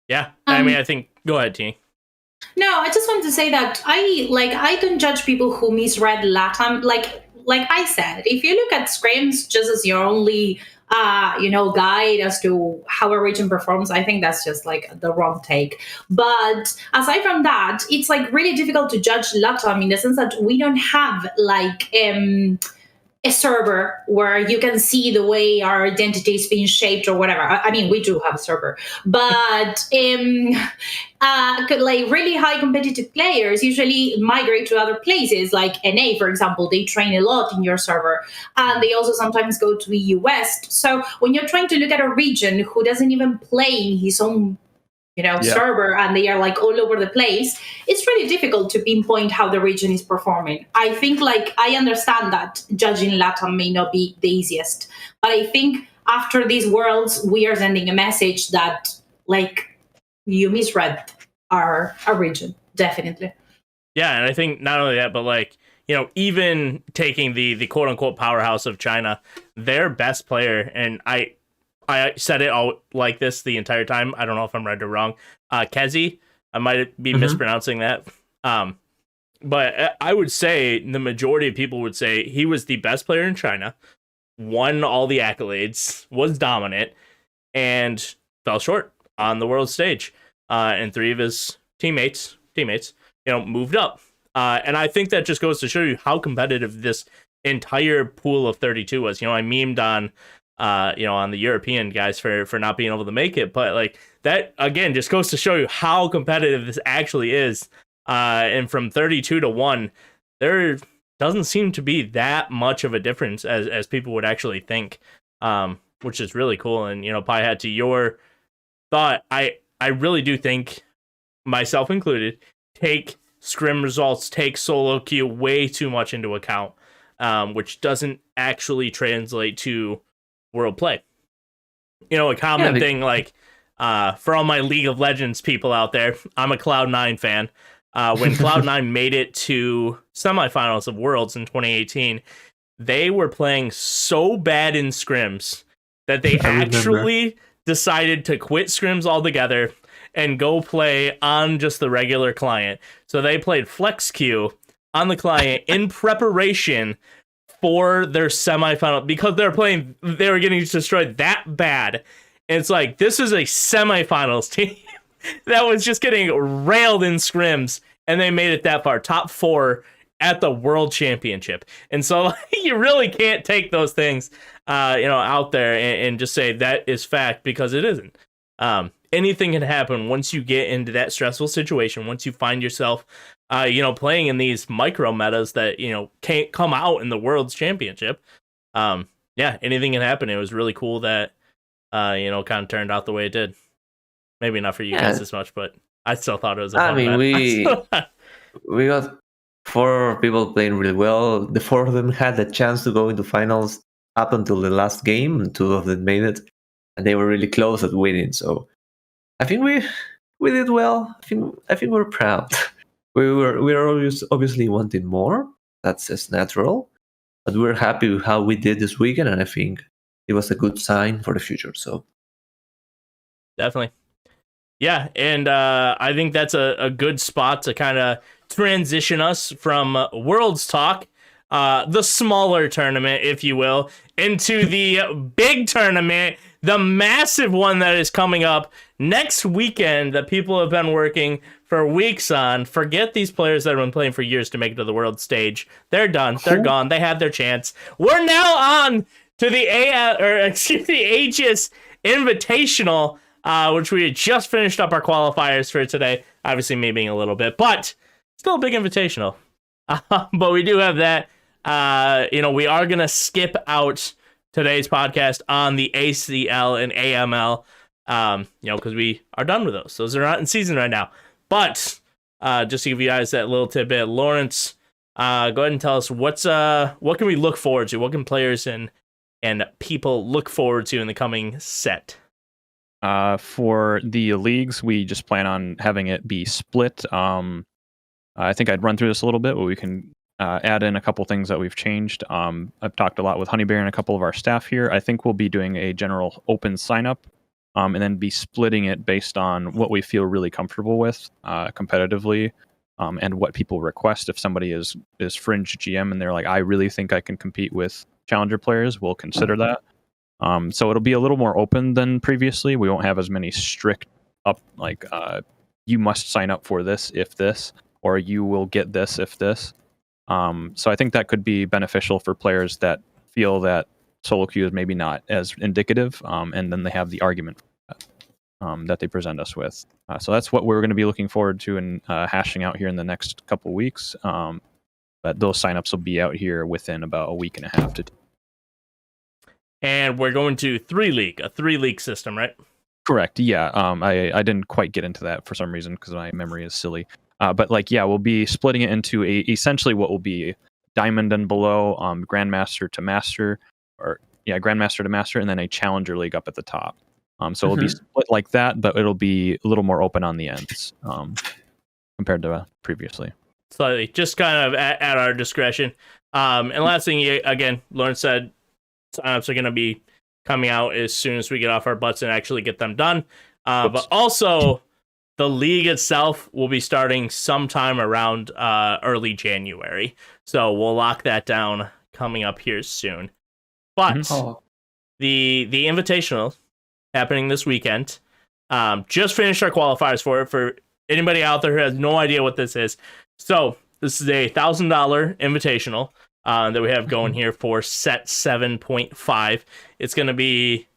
Yeah, I mean, I think... Go ahead, Tini.
No, I just wanted to say that I don't judge people who misread LATAM. Like I said, if you look at scrims just as your only guide as to how a region performs, I think that's just like the wrong take. But aside from that, it's like really difficult to judge LATAM in the sense that we don't have like a server where you can see the way our identity is being shaped or whatever. I mean, we do have a server, but like really high competitive players usually migrate to other places, like NA, for example. They train a lot in your server, and they also sometimes go to EU West. So when you're trying to look at a region who doesn't even play in his own server, and they are like all over the place, it's really difficult to pinpoint how the region is performing. I think I understand that judging LATAM may not be the easiest, but I think after these worlds, we are sending a message that you misread our region, definitely.
Yeah, and I think not only that, but even taking the quote unquote powerhouse of China, their best player, and I said it all like this the entire time. I don't know if I'm right or wrong. Kezi, I might be mispronouncing that. But I would say the majority of people would say he was the best player in China, won all the accolades, was dominant, and fell short on the world stage. And 3 of his teammates, moved up. And I think that just goes to show you how competitive this entire pool of 32 was. I memed on the European guys for not being able to make it. But that, again, just goes to show you how competitive this actually is. And from 32 to 1, there doesn't seem to be that much of a difference as people would actually think, which is really cool. And, PieHat, to your thought, I really do think, myself included, take scrim results, take solo queue way too much into account, which doesn't actually translate to world play. A common thing, for all my League of Legends people out there, I'm a Cloud9 fan. When Cloud9 made it to semifinals of Worlds in 2018, they were playing so bad in scrims that they actually decided to quit scrims altogether and go play on just the regular client. So they played Flex Queue on the client in preparation for their semifinal, because they were getting destroyed that bad. And it's like, this is a semifinals team that was just getting railed in scrims, and they made it that far, top 4 at the World Championship. And so you really can't take those things, out there and just say that is fact, because it isn't. Anything can happen once you get into that stressful situation, once you find yourself playing in these micro metas that, can't come out in the World's Championship. Anything can happen. It was really cool that, kind of turned out the way it did. Maybe not for you guys as much, but I still thought it was a fun meta.
we got 4 people playing really well. The 4 of them had the chance to go into finals up until the last game, and 2 of them made it, and they were really close at winning. So I think we did well. I think we're proud. We're always obviously wanting more. That's just natural, but we're happy with how we did this weekend, and I think it was a good sign for the future. So
definitely, yeah, and I think that's a good spot to kind of transition us from Worlds talk, the smaller tournament, if you will, into the big tournament, the massive one that is coming up next weekend that people have been working for weeks on. Forget these players that have been playing for years to make it to the world stage. They're done. They're gone. They had their chance. We're now on to the Aegis Invitational, which we had just finished up our qualifiers for today. Obviously, me being a little bit, but still a big invitational. But we do have that. We are going to skip out today's podcast on the ACL and AML, because we are done with those. Those are not in season right now. But just to give you guys that little tidbit, Lorence, go ahead and tell us what can we look forward to? What can players and people look forward to in the coming set?
For the leagues, we just plan on having it be split. I think I'd run through this a little bit, but we can add in a couple things that we've changed. I've talked a lot with HoneyBear and a couple of our staff here. I think we'll be doing a general open sign up, and then be splitting it based on what we feel really comfortable with competitively, and what people request. If somebody is fringe GM and they're like, I really think I can compete with challenger players, we'll consider that. So it'll be a little more open than previously. We won't have as many strict you must sign up for this if this, or you will get this if this. So I think that could be beneficial for players that feel that solo queue is maybe not as indicative, and then they have the argument that they present us with. So that's what we're going to be looking forward to and hashing out here in the next couple weeks. But those signups will be out here within about a week and a half to.
And we're going to a 3-league system, right?
Correct. Yeah. I didn't quite get into that for some reason because my memory is silly. But we'll be splitting it into essentially what will be diamond and below, grandmaster to master, grandmaster to master, and then a challenger league up at the top. So it'll be split like that, but it'll be a little more open on the ends compared to previously.
Slightly, just kind of at our discretion. And last thing, again, Lorence said signups are going to be coming out as soon as we get off our butts and actually get them done. But also, the league itself will be starting sometime around early January. So we'll lock that down coming up here soon. But the Invitational happening this weekend. Just finished our qualifiers for it. For anybody out there who has no idea what this is. So this is a $1,000 Invitational that we have going here for set 7.5. It's going to be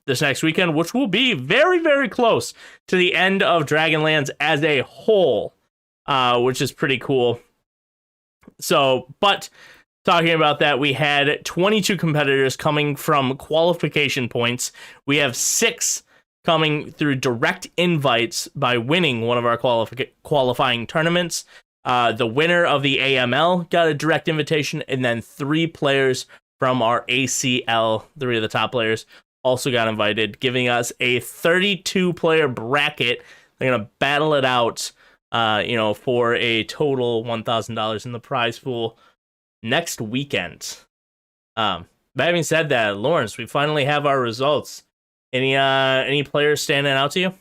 this next weekend, which will be very, very close to the end of Dragonlands as a whole, which is pretty cool. So, but talking about that, we had 22 competitors coming from qualification points. We have 6 coming through direct invites by winning one of our qualifying tournaments. The winner of the AML got a direct invitation, and then 3 players from our ACL, 3 of the top players, also got invited, giving us a 32-player bracket. They're going to battle it out, for a total $1,000 in the prize pool next weekend. But having said that, Lorence, we finally have our results. Any players standing out to you?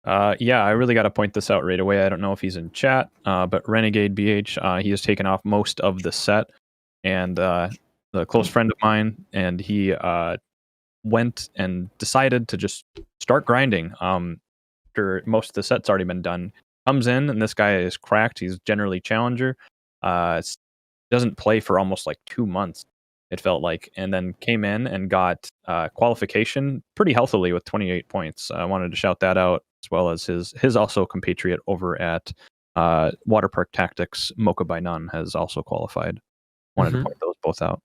I really got to point this out right away. I don't know if he's in chat, but Renegade BH, he has taken off most of the set, and a close friend of mine, and he went and decided to just start grinding. After most of the set's already been done, comes in, and this guy is cracked. He's generally challenger. Doesn't play for almost like 2 months, it felt like, and then came in and got qualification pretty healthily with 28 points. I wanted to shout that out, as well as his also compatriot over at Water Park Tactics, Mocha by None, has also qualified. Wanted to point those both out.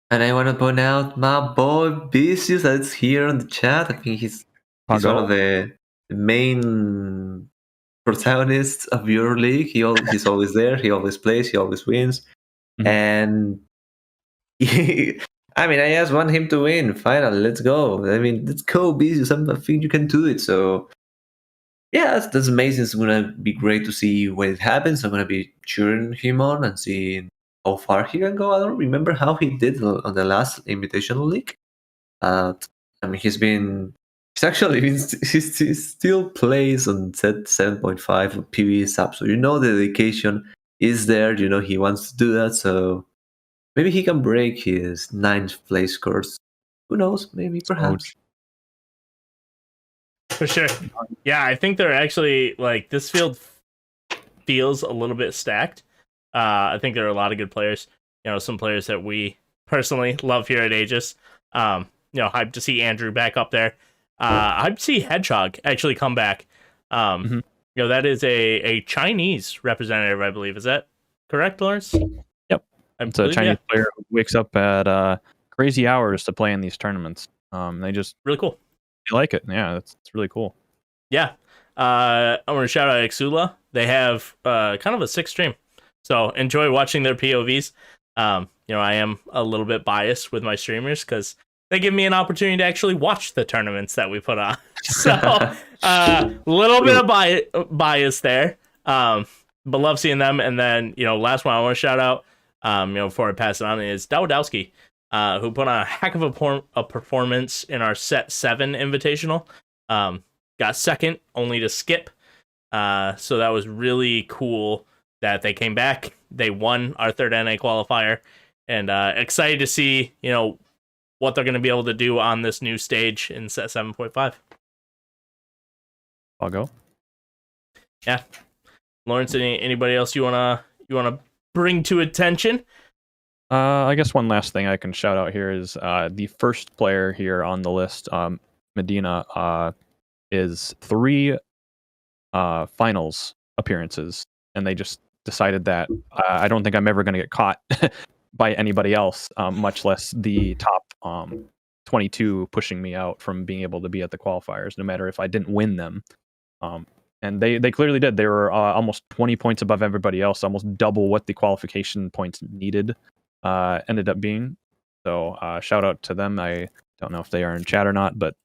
And I want to point out my boy Vicious that's here on the chat. I think he's one of the main protagonists of your league. He's always there. He always plays. He always wins. And I just want him to win. Finally, let's go. Let's go, Vicious. I think you can do it. So yeah, that's amazing. It's gonna be great to see when it happens. I'm gonna be cheering him on and seeing how far he can go. I don't remember how he did on the last Invitational League. He still plays on set 7.5 of PvE sub. So the dedication is there. He wants to do that. So maybe he can break his 9th place scores. Who knows? Maybe, perhaps.
For sure. Yeah, I think they're actually, this field feels a little bit stacked. I think there are a lot of good players. Some players that we personally love here at Aegis. Hyped to see Andrew back up there. Hyped to see Hedgehog actually come back. That is a Chinese representative, I believe. Is that correct, Lorence?
Yep. It's a Chinese player who wakes up at crazy hours to play in these tournaments. They just
really cool.
You like it. Yeah, it's really cool.
Yeah. I want to shout out Exula. They have kind of a sick stream. So enjoy watching their POVs. I am a little bit biased with my streamers because they give me an opportunity to actually watch the tournaments that we put on. So a little bit of bias there, but love seeing them. And then, last one I want to shout out, before I pass it on, is Dawidowski, who put on a heck of a performance in our Set 7 Invitational. Got second, only to skip. So that was really cool that they came back. They won our third NA qualifier, and excited to see, what they're going to be able to do on this new stage in Set 7.5.
I'll go.
Yeah, Lorence, anybody else you wanna bring to attention?
I guess one last thing I can shout out here is the first player here on the list, Medina, is 3 finals appearances, and they just decided that I don't think I'm ever going to get caught by anybody else, much less the top 22 pushing me out from being able to be at the qualifiers, no matter if I didn't win them. And they clearly did. They were almost 20 points above everybody else, almost double what the qualification points needed ended up being. So shout out to them. I don't know if they are in chat or not, but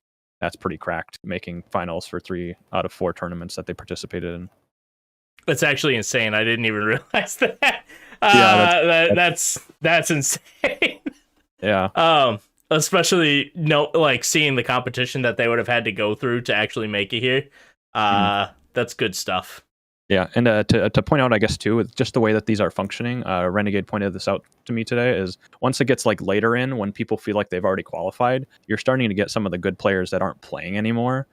that's pretty cracked, making finals for 3 out of 4 tournaments that they participated in.
That's actually insane. I didn't even realize that. That's insane.
Yeah.
Especially seeing the competition that they would have had to go through to actually make it here. That's good stuff.
Yeah, and to point out, I guess too, with just the way that these are functioning, Renegade pointed this out to me today, is once it gets later in, when people feel like they've already qualified, you're starting to get some of the good players that aren't playing anymore.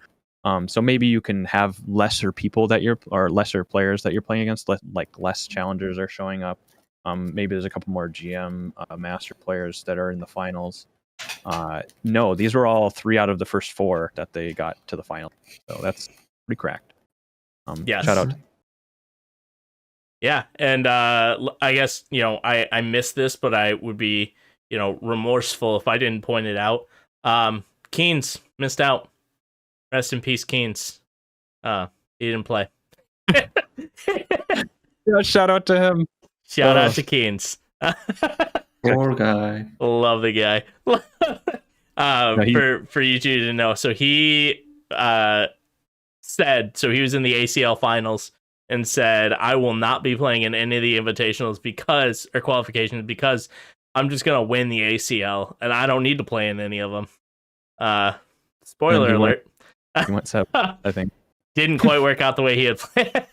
So maybe you can have lesser people lesser players that you're playing against, less challengers are showing up. Maybe there's a couple more GM master players that are in the finals. No, these were all 3 out of the first 4 that they got to the final. So that's pretty cracked.
Yes.
Shout out.
Yeah, and I guess, I missed this, but I would be, remorseful if I didn't point it out. Keynes missed out. Rest in peace, Keynes. He didn't play.
Yeah, shout out to him.
Shout out to Keynes.
Poor guy.
Love the guy. For you two to know, so he said, so he was in the ACL finals and said, I will not be playing in any of the invitationals or qualifications because I'm just going to win the ACL and I don't need to play in any of them. Spoiler alert.
He went 7, I think.
Didn't quite work out the way he had planned.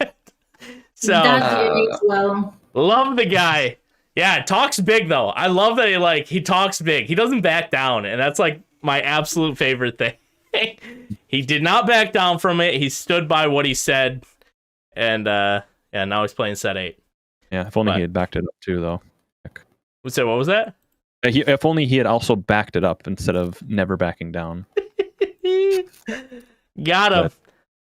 So
well.
Love the guy. Yeah, talks big though. I love that he talks big. He doesn't back down, and that's my absolute favorite thing. He did not back down from it. He stood by what he said, and now he's playing Set 8.
Yeah, if only he had backed it up too, though.
So what was that?
If only he had also backed it up instead of never backing down.
Got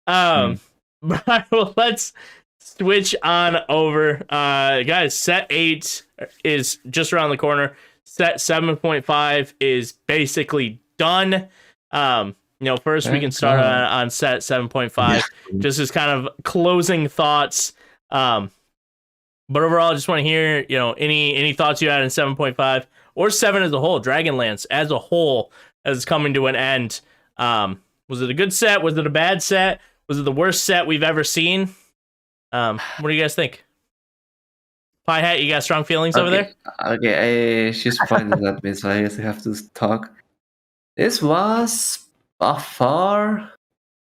him. Well, let's switch on over. Guys, Set 8 is just around the corner. Set 7.5 is basically done. First we can start on Set 7.5, just as kind of closing thoughts. But overall, I just want to hear, any thoughts you had in 7.5 or 7 as a whole, Dragonlance as a whole, as it's coming to an end. Was it a good set? Was it a bad set? Was it the worst set we've ever seen? What do you guys think? PieHat, you got strong feelings over there?
Okay, she's pointing at me, so I guess I have to talk. This was by far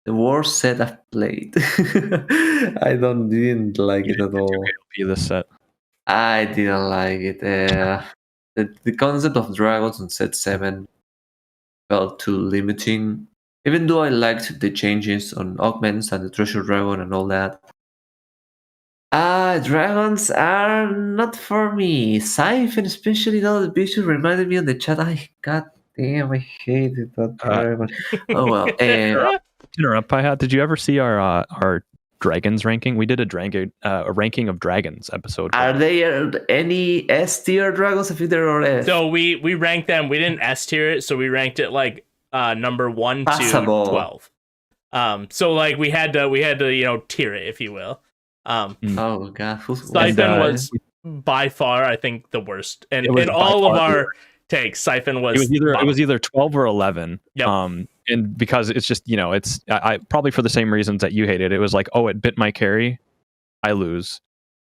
the worst set I've played. I didn't like it at all.
This set.
I didn't like it. The concept of dragons on Set 7 felt too limiting. Even though I liked the changes on augments and the treasure dragon and all that. Dragons are not for me. Siphon, especially now the picture reminded me on the chat. God damn, I hated that dragon. Oh well.
Interrupt, PieHat. Did you ever see our dragons ranking? We did a ranking of dragons episode.
Are there any S tier dragons? I think there are S.
So we ranked them. We didn't S tier it, so we ranked it number 1
Passable.
to 12. So we had to tier it, if you will.
Oh god,
Siphon was by far, I think, the worst, and all of our take. Siphon was
it was either 12 or 11.
Yep.
And because it's just, it's I probably for the same reasons that you hated it. It was like, oh, it bit my carry, I lose.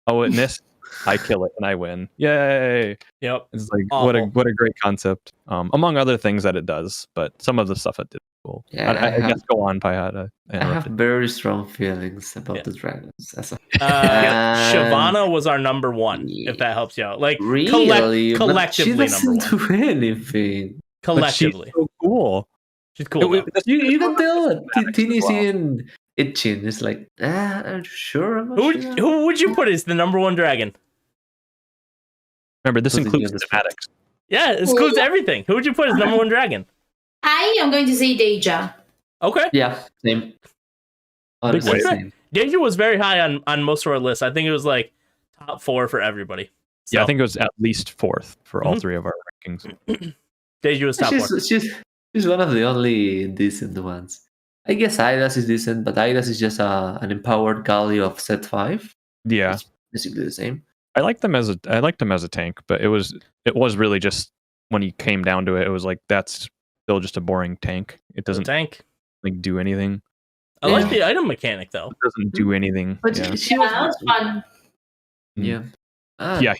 Oh, it missed, I kill it and I win. Yay!
Yep.
It's like
Awful.
what a great concept. Among other things that it does, but some of the stuff it did cool.
Yeah,
I guess go on, PieHat.
I have very strong feelings about the dragons.
Shyvana was our number one, if that helps you out. Like
really,
collectively,
she doesn't do anything.
Collectively,
she's so cool.
She's cool.
You can tell Tini seeing itching. It's like, are you sure?
Who would you put as the number one dragon?
Remember, this includes thematics.
Yeah, it includes everything. Who would you put as number one dragon?
I am going to say Deja.
Okay.
Yeah, same. Honestly, same.
Deja was very high on most of our lists. I think it was like top 4 for everybody. So.
Yeah, I think it was at least 4th for all 3 of our rankings.
Deja was top 4.
She's one of the only decent ones. I guess Aidas is decent, but Aidas is just an empowered Galli of set 5.
Yeah,
it's basically the same.
I liked them as a tank, but it was really just when you came down to it, it was like that's still just a boring tank. It doesn't like do anything.
I like the item mechanic though.
It doesn't do anything.
But
that was fun.
Yeah.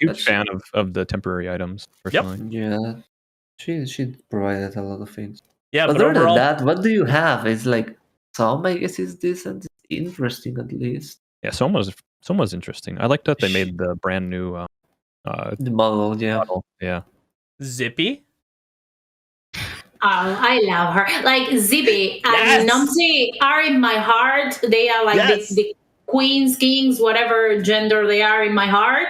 Huge fan of the temporary items. Personally.
Yep. Yeah. She provided a lot of things.
Yeah, but
other
overall,
than that, what do you have? It's like some, I guess, is decent, interesting at least.
Yeah, some was interesting. I liked that they made the brand new
the model.
Yeah.
Zippy.
Oh, I love her. Like Zippy and Nomsi are in my heart. They are like the queens, kings, whatever gender they are in my heart.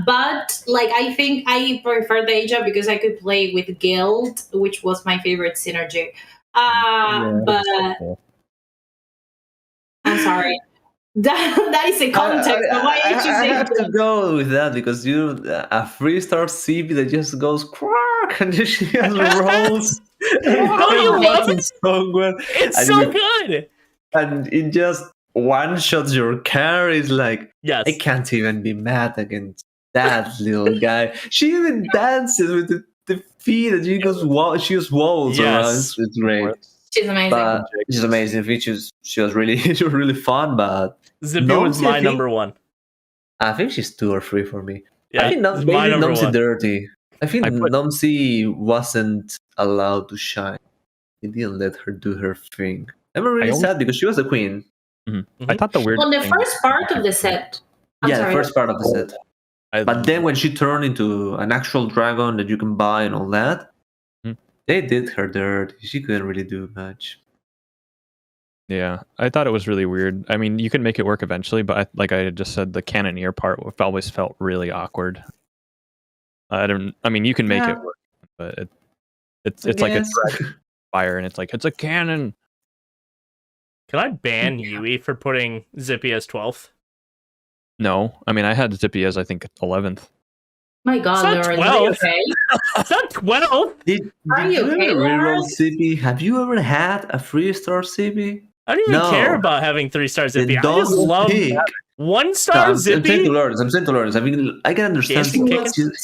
But like I think I prefer Deja because I could play with Guild, which was my favorite synergy. But
cool.
I'm sorry. That is a context.
I have to go with that because a 3-star CB that just goes quack and she has rolls.
You love it?
So good.
It's so good.
And it just one-shots your carry. It's like, I can't even be mad against that little guy. She even dances with the feet and she just walls around. It's great.
She's amazing.
But she's amazing. She was really fun, but
Zippy was my number one.
I think she's 2 or 3 for me.
Yeah,
I think maybe Nomsi dirty. I think Nomsi wasn't allowed to shine. He didn't let her do her thing. I'm really sad because she was the queen.
Mm-hmm. I thought the weird.
On the first part of the set.
The first part of the set. But then when she turned into an actual dragon that you can buy and all that, they did her dirt. She couldn't really do much.
Yeah, I thought it was really weird. I mean, you can make it work eventually, but like I just said, the cannoneer part always felt really awkward. I mean, you can make it work, but it's like a fire, and it's a cannon.
Can I ban Yui for putting Zippy as 12th?
No, I mean I had Zippy as I think 11th.
My God,
it's not 12.
Okay?
It's not 12.
Did you ever reroll Zippy? Have you ever had a 3-star Zippy?
I don't even care about having 3-star Zippy. I just love 1-star Zippy.
I'm saying to Lorence. I mean, I can understand.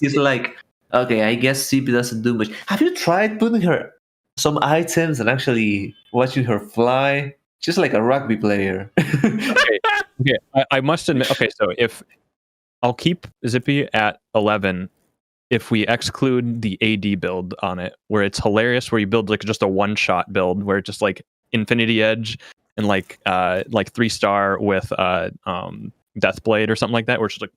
He's like, okay, I guess Zippy doesn't do much. Have you tried putting her some items and actually watching her fly? Just like a rugby player.
Okay. I must admit. Okay, so if I'll keep Zippy at 11 if we exclude the AD build on it, where it's hilarious, where you build like just a one-shot build, where it's just like Infinity Edge and like 3-star with Deathblade or something like that, where it's just like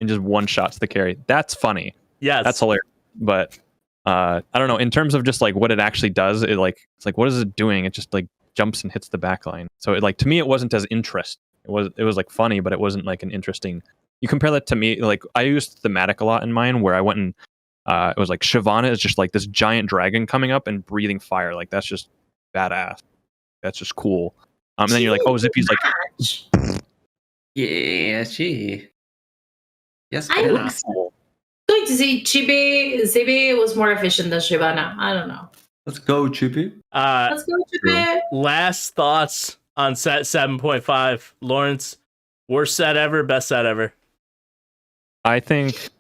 and just one shots the carry. That's funny.
Yes,
that's hilarious. But I don't know. In terms of just like what it actually does, it's like what is it doing? It just like jumps and hits the backline. So it, like to me, it wasn't as interesting. It was like funny, but it wasn't like an interesting. You compare that to me, like I used thematic a lot in mine, where I went and it was like Shyvana is just like this giant dragon coming up and breathing fire. Like that's just badass. That's just cool. And then you're like, oh, Zippy's like,
yeah, she. Yes,
I'm going to say Zippy was more efficient than Shyvana. I don't know.
Let's go, Chippy.
Let's go, Chippy.
Last thoughts on set 7.5. Lorence, worst set ever, best set ever.
I think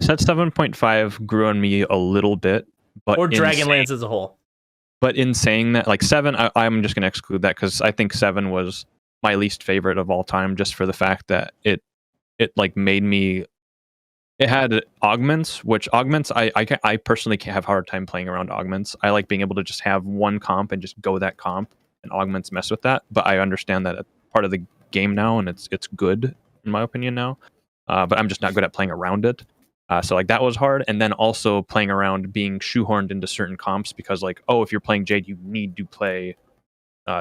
Set 7.5 grew on me a little bit, but
or Dragonlance as a whole.
But in saying that, like 7, I'm just going to exclude that because I think 7 was my least favorite of all time, just for the fact that it like made me. It had augments, which augments I personally can't have a hard time playing around augments. I like being able to just have one comp and just go that comp, and augments mess with that. But I understand that it's part of the game now, and it's good in my opinion now. But I'm just not good at playing around it. So like that was hard, and then also playing around being shoehorned into certain comps because like, oh, if you're playing Jade, you need to play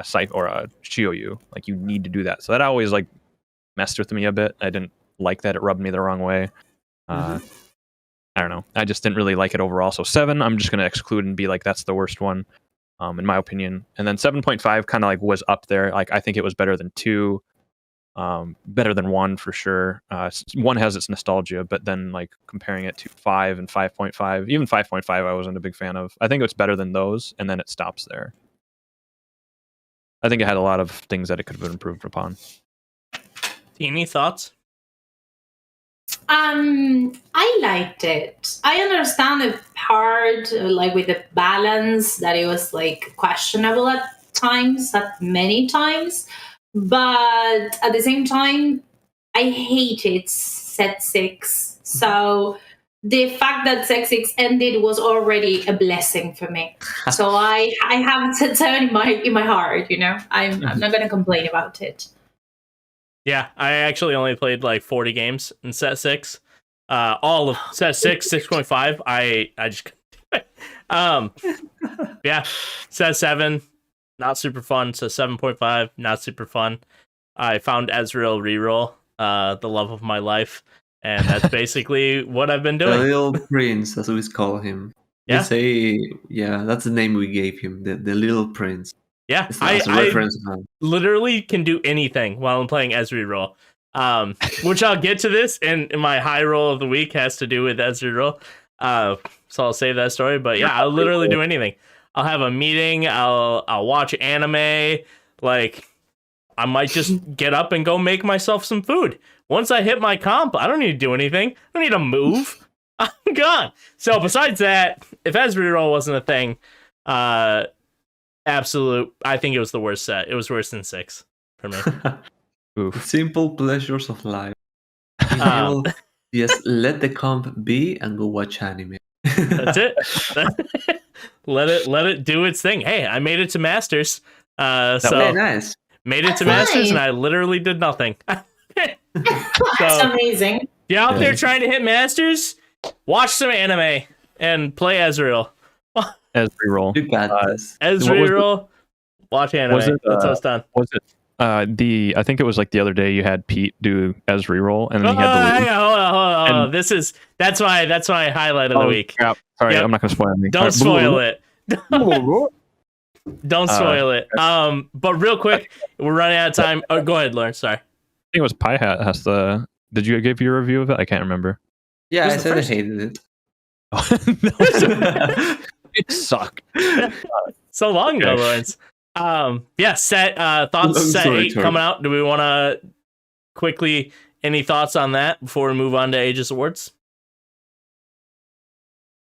Scythe or Shioyu. Like you need to do that. So that always like messed with me a bit. I didn't like that. It rubbed me the wrong way. I don't know. I just didn't really like it overall. So 7, I'm just going to exclude and be like, that's the worst one, in my opinion. And then 7.5 kind of like was up there. Like I think it was better than 2, better than 1 for sure. 1 has its nostalgia, but then like comparing it to 5 and 5.5, even 5.5, I wasn't a big fan of. I think it's better than those, and then it stops there. I think it had a lot of things that it could have been improved upon.
Any thoughts?
I liked it. I understand the part, like with the balance, that it was like questionable at times, at many times. But at the same time, I hated set 6. So the fact that set 6 ended was already a blessing for me. So I have set 7 in my heart. You know, I'm not gonna complain about it.
Yeah, I actually only played like 40 games in set 6. All of set 6, 6.5, I just yeah, set 7, not super fun. So 7.5, not super fun. I found Ezreal reroll, the love of my life, and that's basically what I've been doing.
The little prince, as we call him.
Yeah.
We say, yeah, that's the name we gave him, the little prince.
Yeah,
I
literally can do anything while I'm playing Ezreal. Which I'll get to this, and my high roll of the week has to do with Ezreal. So I'll save that story. But yeah, I'll literally do anything. I'll have a meeting. I'll watch anime. Like, I might just get up and go make myself some food. Once I hit my comp, I don't need to do anything. I don't need to move. I'm gone. So besides that, if Ezreal wasn't a thing, absolute, I think it was the worst set. It was worse than 6 for me.
Oof. Simple pleasures of life. Just let the comp be and go watch anime.
That's it. let it do its thing. Hey, I made it to Masters. So
nice.
Made it to Masters, and I literally did nothing.
That's amazing.
If you're out there trying to hit Masters, watch some anime and play Ezreal.
Ezreal.
You got this.
Ezreal. Watch anime. That's how it's done.
Was it I think it was like the other day you had Pete do Ezreal, and then he had the
hold on. That's my highlight of the week.
Crap. Sorry, I'm not gonna spoil anything.
Don't spoil it. Don't spoil it. But real quick, we're running out of time. Oh, go ahead, Lorence. Sorry.
I think it was PieHat has the. Did you give your review of it? I can't remember.
Yeah, I said I hated it.
It sucked.
So long ago, Lorence. Yeah, set thoughts. Set 8 coming out. Do we want to quickly any thoughts on that before we move on to Aegis Awards?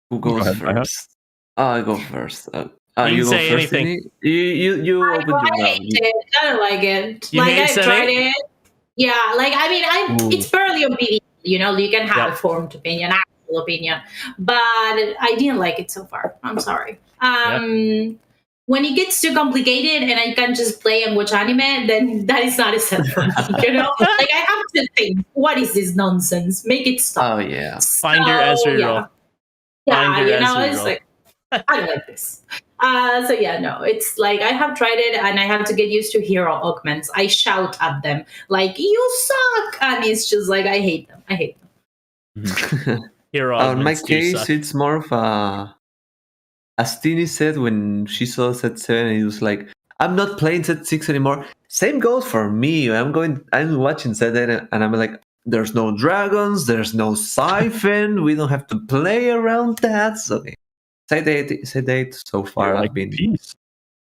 Who goes first? I go first.
You can say anything.
You open your mouth.
I don't like it.
You
like I
hate
tried it. Yeah, like I mean, it's barely opinion. You know, you can have a formed opinion, actual opinion, but I didn't like it so far. I'm sorry. When it gets too complicated and I can't just play and watch anime, then that is not a set for me. You know, like I have to think, what is this nonsense? Make it stop.
Oh yeah.
Find your Ezreal.
Yeah, you know, it's like I don't like this. So yeah, no, it's like I have tried it and I have to get used to hero augments. I shout at them like you suck, and it's just like I hate them.
Hero augments.
In my case, it's more of a. As Tini said when she saw set 7, it was like, I'm not playing set 6 anymore. Same goes for me. I'm watching set 8 and I'm like, there's no dragons, there's no siphon, we don't have to play around that. So set 8 so far I've been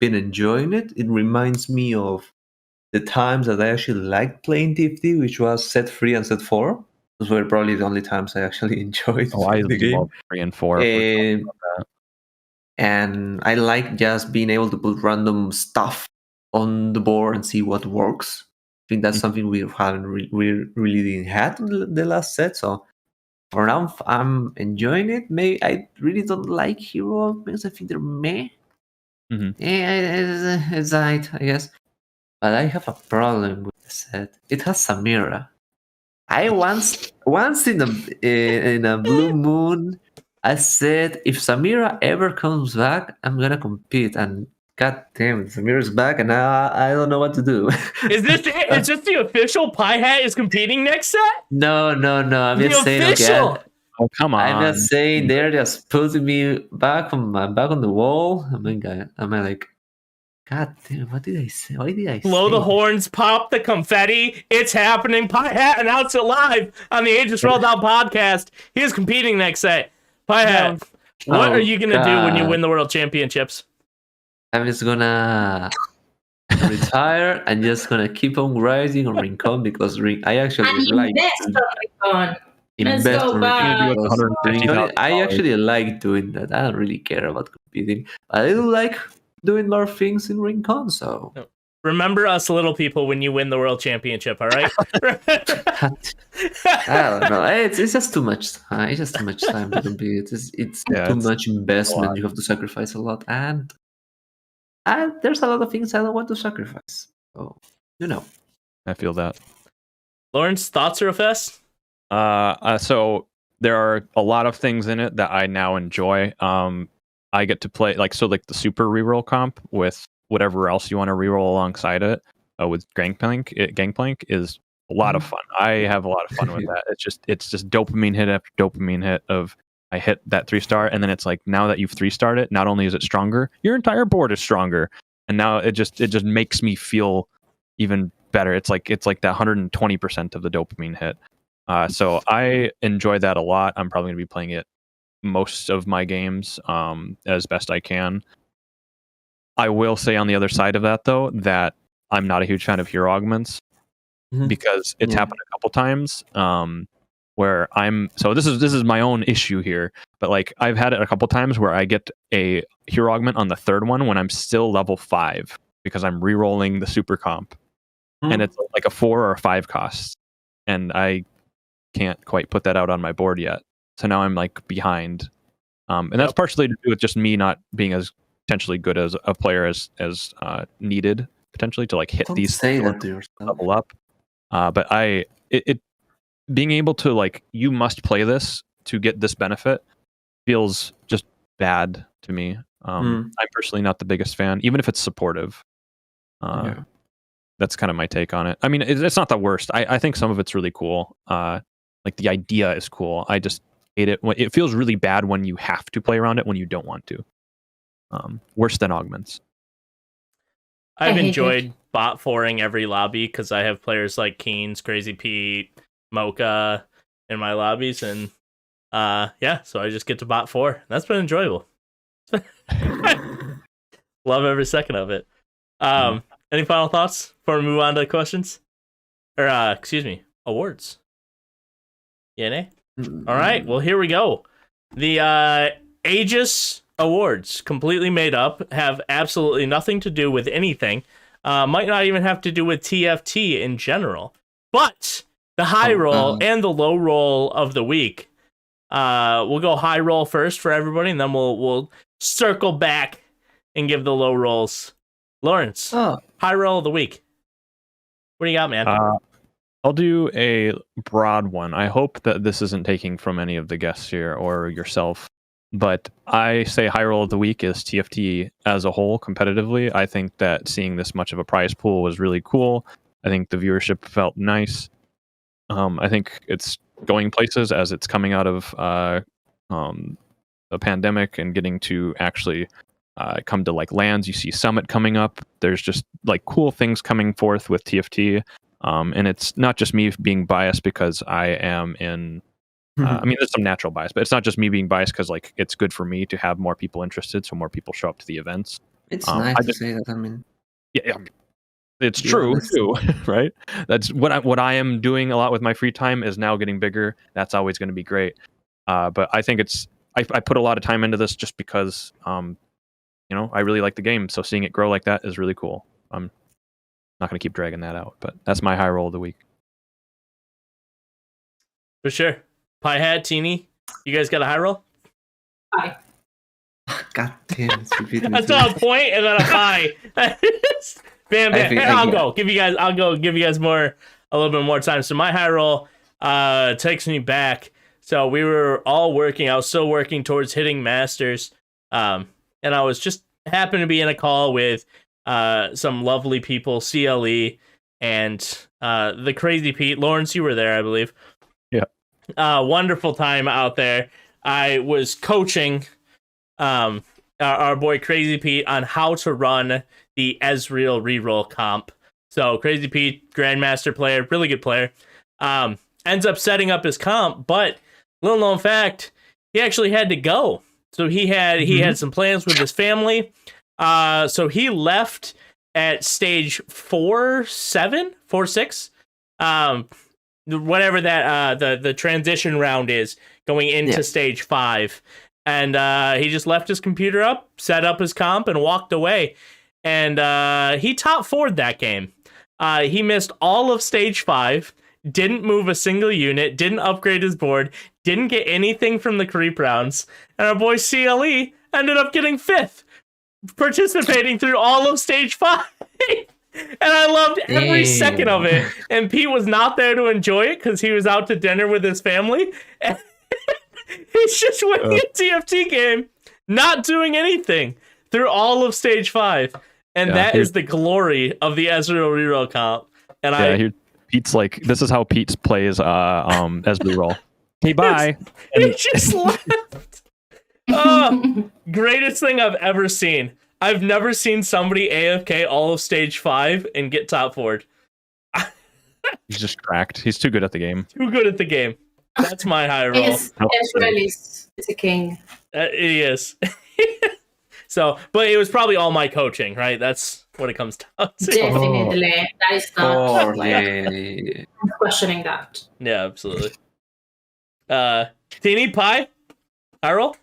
enjoying it. It reminds me of the times that I actually liked playing TFT, which was set 3 and set 4. those were probably the only times I actually enjoyed
the game. Love 3 and 4.
And I like just being able to put random stuff on the board and see what works. I think that's something we haven't really had in the last set. So for now, I'm enjoying it. Maybe I really don't like hero because I think they're meh. Yeah, it's right, I guess. But I have a problem with the set. It has Samira. I once in a blue moon, I said if Samira ever comes back, I'm gonna compete. And god damn it, Samira's back, and now I don't know what to do.
Is this the official PieHat is competing next set?
No. I'm just saying.
Official.
Okay,
oh come on!
I'm just saying they're just putting me back on the wall. I mean, I'm like, god damn, what did I say? Why did I
blow
say
the horns, pop the confetti? It's happening. PieHat announced it live on the Aegis Rolldown podcast. He is competing next set. PieHat, what are you gonna do when you win the world championships?
I'm just gonna retire and just gonna keep on grinding on Rincón because I actually like
Rincón. Let's go back.
I actually like doing that. I don't really care about competing, but I do like doing more things in Rincón. So
remember us little people when you win the world championship, all right?
I don't know. It's just too much. It's just too much time to compete. It's too much investment. You have to sacrifice a lot, and there's a lot of things I don't want to sacrifice. So
I feel that.
Lorence, thoughts real fast?
So there are a lot of things in it that I now enjoy. I get to play like the super reroll comp with whatever else you want to reroll alongside it. With Gangplank is a lot of fun. I have a lot of fun with that. It's just dopamine hit after dopamine hit of I hit that 3-star, and then it's like now that you've 3-starred it, not only is it stronger, your entire board is stronger, and now it just makes me feel even better. It's like that 120% of the dopamine hit. So I enjoy that a lot. I'm probably going to be playing it most of my games as best I can. I will say on the other side of that, though, that I'm not a huge fan of hero augments because it's happened a couple times where this is my own issue here, but like I've had it a couple times where I get a hero augment on the third one when I'm still level 5 because I'm re-rolling the super comp and it's like a 4 or a 5 cost, and I can't quite put that out on my board yet. So now I'm like behind, and that's partially to do with just me not being as potentially good as a player as needed potentially to like hit these level up. But it being able to like you must play this to get this benefit feels just bad to me. I'm personally not the biggest fan, even if it's supportive. That's kind of my take on it. I mean, it's not the worst. I think some of it's really cool. Like the idea is cool. I just hate it. It feels really bad when you have to play around it when you don't want to. Worse than augments.
I've enjoyed bot 4ing every lobby because I have players like Keen's, Crazy Pete, Mocha in my lobbies, and so I just get to bot 4. That's been enjoyable. Love every second of it. Any final thoughts before we move on to questions? Or awards. Yeah, nay? All right, well, here we go. The Aegis Awards, completely made up, have absolutely nothing to do with anything. Might not even have to do with TFT in general. But the high roll and the low roll of the week. We'll go high roll first for everybody, and then we'll circle back and give the low rolls. Lorence, high roll of the week. What do you got, man?
I'll do a broad one. I hope that this isn't taking from any of the guests here or yourself, but I say high roll of the week is TFT as a whole competitively. I think that seeing this much of a prize pool was really cool. I think the viewership felt nice. I think it's going places as it's coming out of the pandemic and getting to actually come to like lands. You see Summit coming up. There's just like cool things coming forth with TFT. And it's not just me being biased because I am in. I mean, there's some natural bias, but it's not just me being biased because like it's good for me to have more people interested, so more people show up to the events.
It's nice to say that. I mean,
yeah, It's true too, right? That's what I am doing a lot with my free time is now getting bigger. That's always going to be great. But I think I put a lot of time into this just because I really like the game. So seeing it grow like that is really cool. I'm not going to keep dragging that out, but that's my high roll of the week.
For sure. PieHat, Tini, you guys got a high roll?
Hi.
God damn,
I saw a point and then a high. Bam, bam. I'll give you guys a little bit more time. So my high roll takes me back. So we were all working. I was still working towards hitting masters. And I was just happened to be in a call with some lovely people, CLE and the Crazy Pete. Lorence, you were there, I believe.
Yeah.
Wonderful time out there. I was coaching our boy Crazy Pete on how to run the Ezreal reroll comp. So Crazy Pete, Grandmaster player, really good player, ends up setting up his comp, but little known fact, he actually had to go. So he had some plans with his family. So he left at stage 4-6, whatever that the transition round is, going into stage 5. And he just left his computer up, set up his comp, and walked away. And he top 4'd that game. He missed all of stage 5, didn't move a single unit, didn't upgrade his board, didn't get anything from the creep rounds. And our boy CLE ended up getting 5th, participating through all of stage 5. And I loved every second of it. And Pete was not there to enjoy it because he was out to dinner with his family. And he's just winning a TFT game, not doing anything through all of stage 5. And that is the glory of the Ezreal reroll comp. And
Pete's like, this is how Pete plays Ezreal. Hey, bye.
He just left. Greatest thing I've ever seen. I've never seen somebody AFK all of stage 5 and get top 4'd.
He's just cracked. He's too good at the game.
Too good at the game. That's my high roll.
Ezreal is a king.
He is. So, but it was probably all my coaching, right? That's what it comes down to.
Definitely. That is not
I'm
questioning that.
Yeah, absolutely. Tini, Pie, high roll?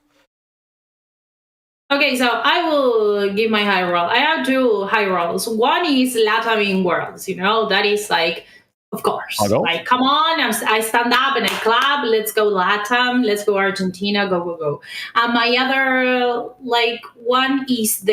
Okay, so I will give my high roll. I have 2 high rolls. One is Latam in Worlds, that is like, of course. Like, come on, I stand up and I clap. Let's go Latam. Let's go Argentina. Go, go, go. And my other, one is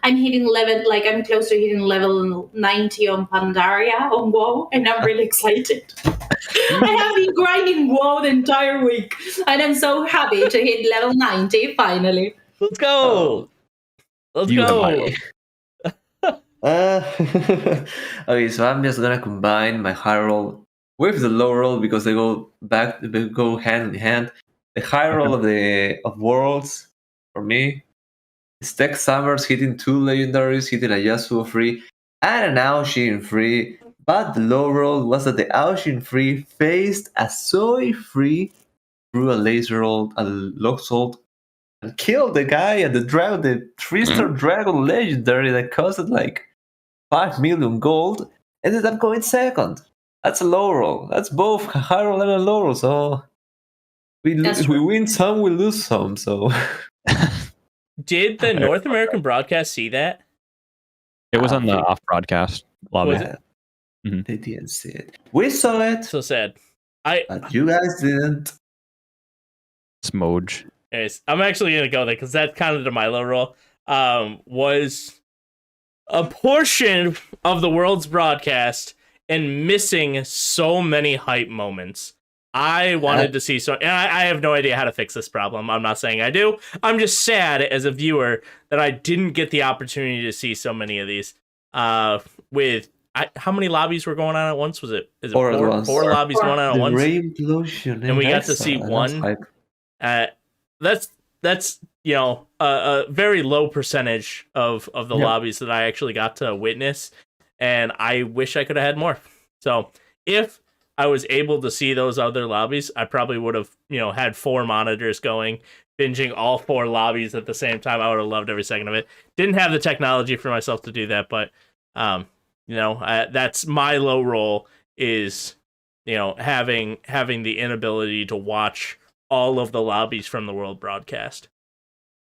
I'm hitting level, I'm close to hitting level 90 on Pandaria, on WoW, and I'm really excited. I have been grinding WoW the entire week, and I'm so happy to hit level 90 finally.
Let's go. Let's go.
Okay, so I'm just gonna combine my high roll with the low roll because they go hand in hand. The high roll of Worlds for me is Tech Summers hitting 2 legendaries, hitting a Yasuo free and an Aoshin free. But the low roll was that the Aoshin free faced a Zoe free through a laser ult, a Luxalt, and killed the guy at the 3-star dragon legendary that costed 5 million gold, ended up going second. That's a low roll. That's both a high roll and a low roll. So we win some, we lose some. So
did the North American broadcast see that?
It was on the off broadcast lobby.
Was it?
They didn't see it. We saw it.
So sad.
But you guys didn't.
Smoj.
Anyways, I'm actually gonna go there because that's kind of my low roll. Was a portion of the world's broadcast and missing so many hype moments. I wanted to see and I have no idea how to fix this problem. I'm not saying I do. I'm just sad as a viewer that I didn't get the opportunity to see so many of these. How many lobbies were going on at once? Is it four lobbies going on at once? And we got to see one. That's a very low percentage of the lobbies that I actually got to witness, and I wish I could have had more. So if I was able to see those other lobbies, I probably would have had 4 monitors going, binging all 4 lobbies at the same time. I would have loved every second of it. Didn't have the technology for myself to do that, but that's my low roll is, having the inability to watch all of the lobbies from the world broadcast.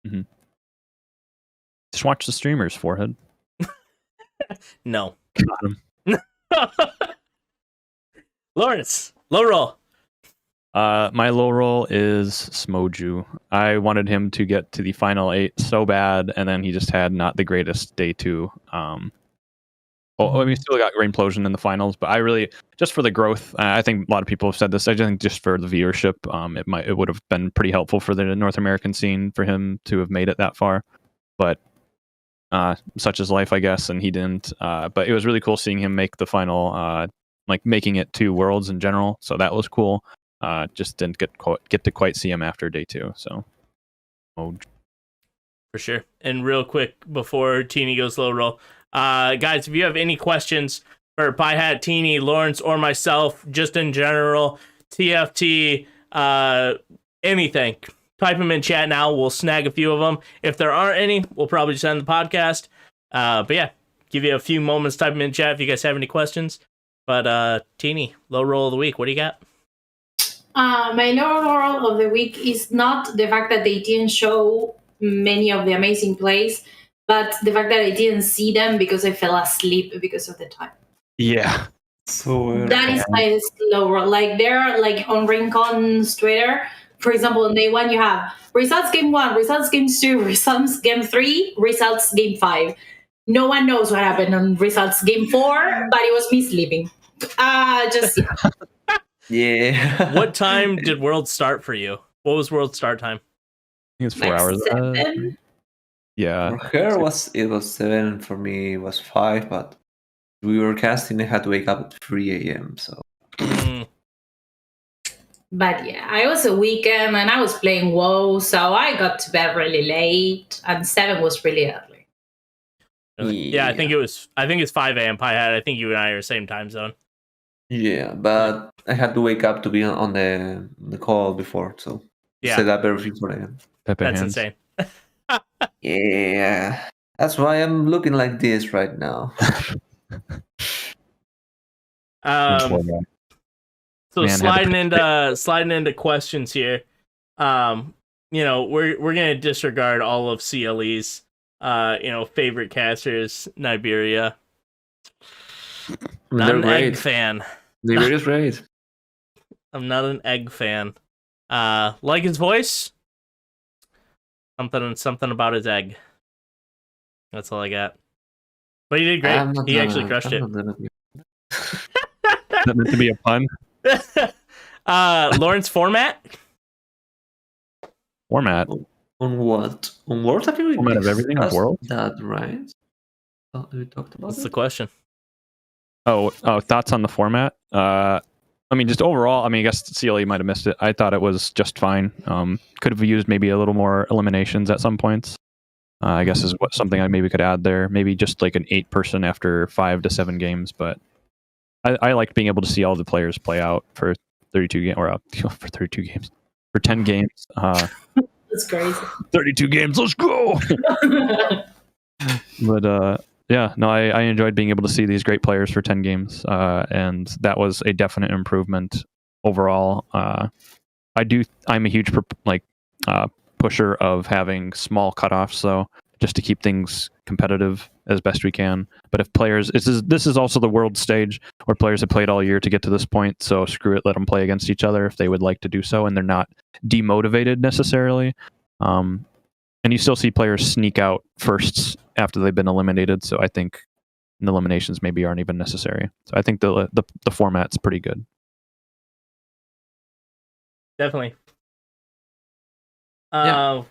Mm-hmm. Just watch the streamers, Forehead.
No.
Got him.
Lorence, low roll.
My low roll is Smoju. I wanted him to get to the final 8 so bad, and then he just had not the greatest day 2. We still got Rainplosion in the finals, but I really, just for the growth, I think a lot of people have said this, I think just for the viewership, it would have been pretty helpful for the North American scene for him to have made it that far. But such is life, I guess, and he didn't. But it was really cool seeing him make the final, making it to Worlds in general, so that was cool. Just didn't get to quite see him after day 2, so.
For sure. And real quick, before Tini goes low roll, guys, if you have any questions for PieHat, Tini, Lorence, or myself, just in general, TFT, anything, type them in chat now. We'll snag a few of them. If there aren't any, we'll probably just end the podcast. But yeah, give you a few moments, type them in chat if you guys have any questions. But Tini, low roll of the week, what do you got?
My low roll of the week is not the fact that they didn't show many of the amazing plays, but the fact that I didn't see them because I fell asleep because of the time.
Yeah.
So
that is my low roll. Like they're like on Rincon's Twitter, for example, on day 1 you have results game 1, results game 2, results game 3, results game 5. No one knows what happened on results game 4, but it was me sleeping. Just
yeah.
What time did World start for you? What was World start time?
I think it's 4 hours.
7.
Yeah.
For her it was 7. For me it was 5. But we were casting. I had to wake up at 3 a.m. So.
But yeah, it was a weekend and I was playing WoW, so I got to bed really late, and 7 was really early.
Yeah, I think it's 5 a.m. PieHat. I think you and I are the same time zone.
Yeah, but I had to wake up to be on the call before, so set up everything for them.
That's insane.
Yeah, that's why I'm looking like this right now.
So man, sliding into questions here. We're gonna disregard all of CLE's favorite casters, Niberia. Not an egg fan.
Niberia's great.
I'm not an egg fan. Like his voice. Something about his egg. That's all I got. But he did great. He actually crushed it.
That meant to be a pun.
Lorence, format?
Format?
On what? On World? I think
format of everything on World?
That right? We talked about
What's the question?
Oh, thoughts on the format? Just overall, I guess CLE might have missed it. I thought it was just fine. Could have used maybe a little more eliminations at some points. I guess is something I maybe could add there. Maybe just like an 8-person after 5 to 7 games. But I liked being able to see all the players play out for 32 games, or for 32 games, for 10 games.
That's crazy.
32 games, let's go! But yeah, no, I enjoyed being able to see these great players for 10 games, and that was a definite improvement overall. I'm a huge pusher of having small cutoffs, though, just to keep things competitive as best we can. But if players, this is also the world stage where players have played all year to get to this point, so screw it, let them play against each other if they would like to do so, and they're not demotivated necessarily. And you still see players sneak out firsts after they've been eliminated, so I think the eliminations maybe aren't even necessary. So I think the format's pretty good.
Definitely.
Yeah.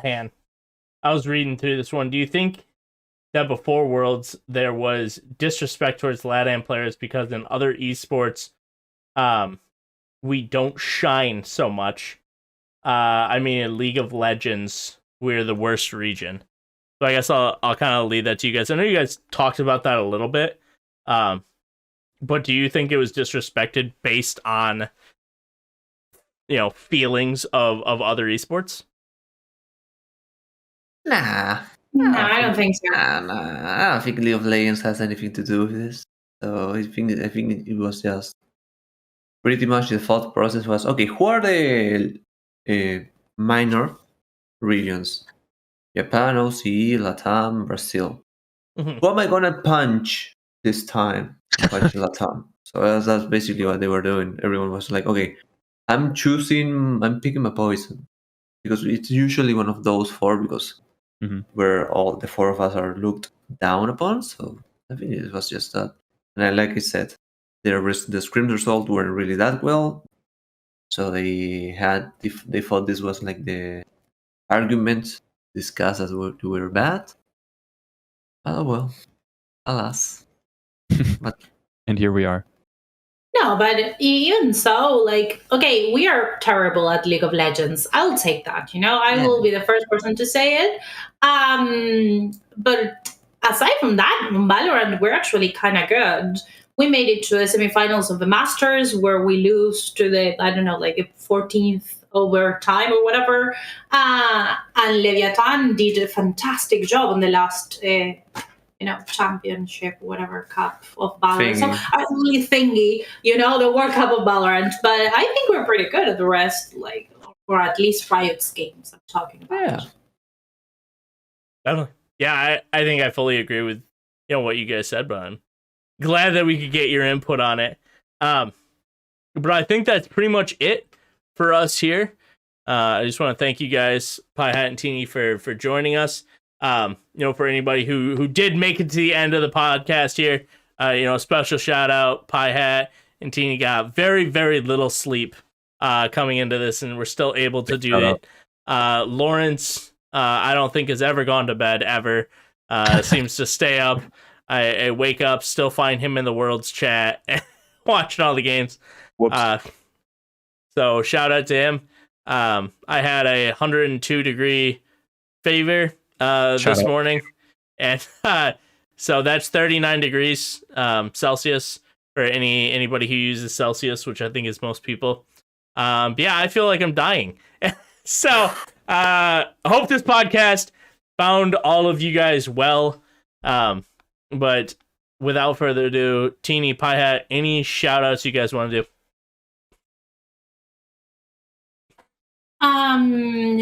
Man, I was reading through this one. Do you think that before Worlds there was disrespect towards LATAM players because in other esports, we don't shine so much? In League of Legends, we're the worst region. So I guess I'll kind of leave that to you guys. I know you guys talked about that a little bit, but do you think it was disrespected based on feelings of other esports?
Nah,
No, I don't think so.
Nah, I don't think League of Legends has anything to do with this. So I think it was just pretty much the thought process was, okay, who are the minor regions? Japan, OCE, Latam, Brazil. Who am I gonna punch this time? Punch Latam. So that's basically what they were doing. Everyone was like, okay, I'm picking my poison. Because it's usually one of those four, because where all the four of us are looked down upon. So I think it was just that. And like I said, the scrim result weren't really that well. So they thought this was like the argument discussed as were bad. Oh well, alas. But
and here we are.
No, but even so, like, okay, we are terrible at League of Legends. I'll take that. I will be the first person to say it. But aside from that, in Valorant, we're actually kind of good. We made it to the semifinals of the Masters, where we lose to the 14th overtime or whatever. And Leviathan did a fantastic job on the last championship, whatever, cup of Valorant. So I really thingy, the World Cup of Valorant. But I think we're pretty good at the rest, or at least Riot's games I'm talking about.
Yeah.
Definitely. Yeah, I think I fully agree with what you guys said, but I'm glad that we could get your input on it. But I think that's pretty much it for us here. I just want to thank you guys, PieHat and Tini, for joining us. For anybody who did make it to the end of the podcast here, a special shout out. PieHat and Tini got very, very little sleep coming into this, and we're still able to do it. Lorence, I don't think has ever gone to bed ever. Seems to stay up. I wake up, still find him in the World's chat, watching all the games. So shout out to him. I had a 102-degree favor this morning, and so that's 39 degrees Celsius for anybody who uses Celsius, which I think is most people. But yeah, I feel like I'm dying. So I hope this podcast found all of you guys well. But without further ado, Tini, PieHat, any shout outs you guys want to do?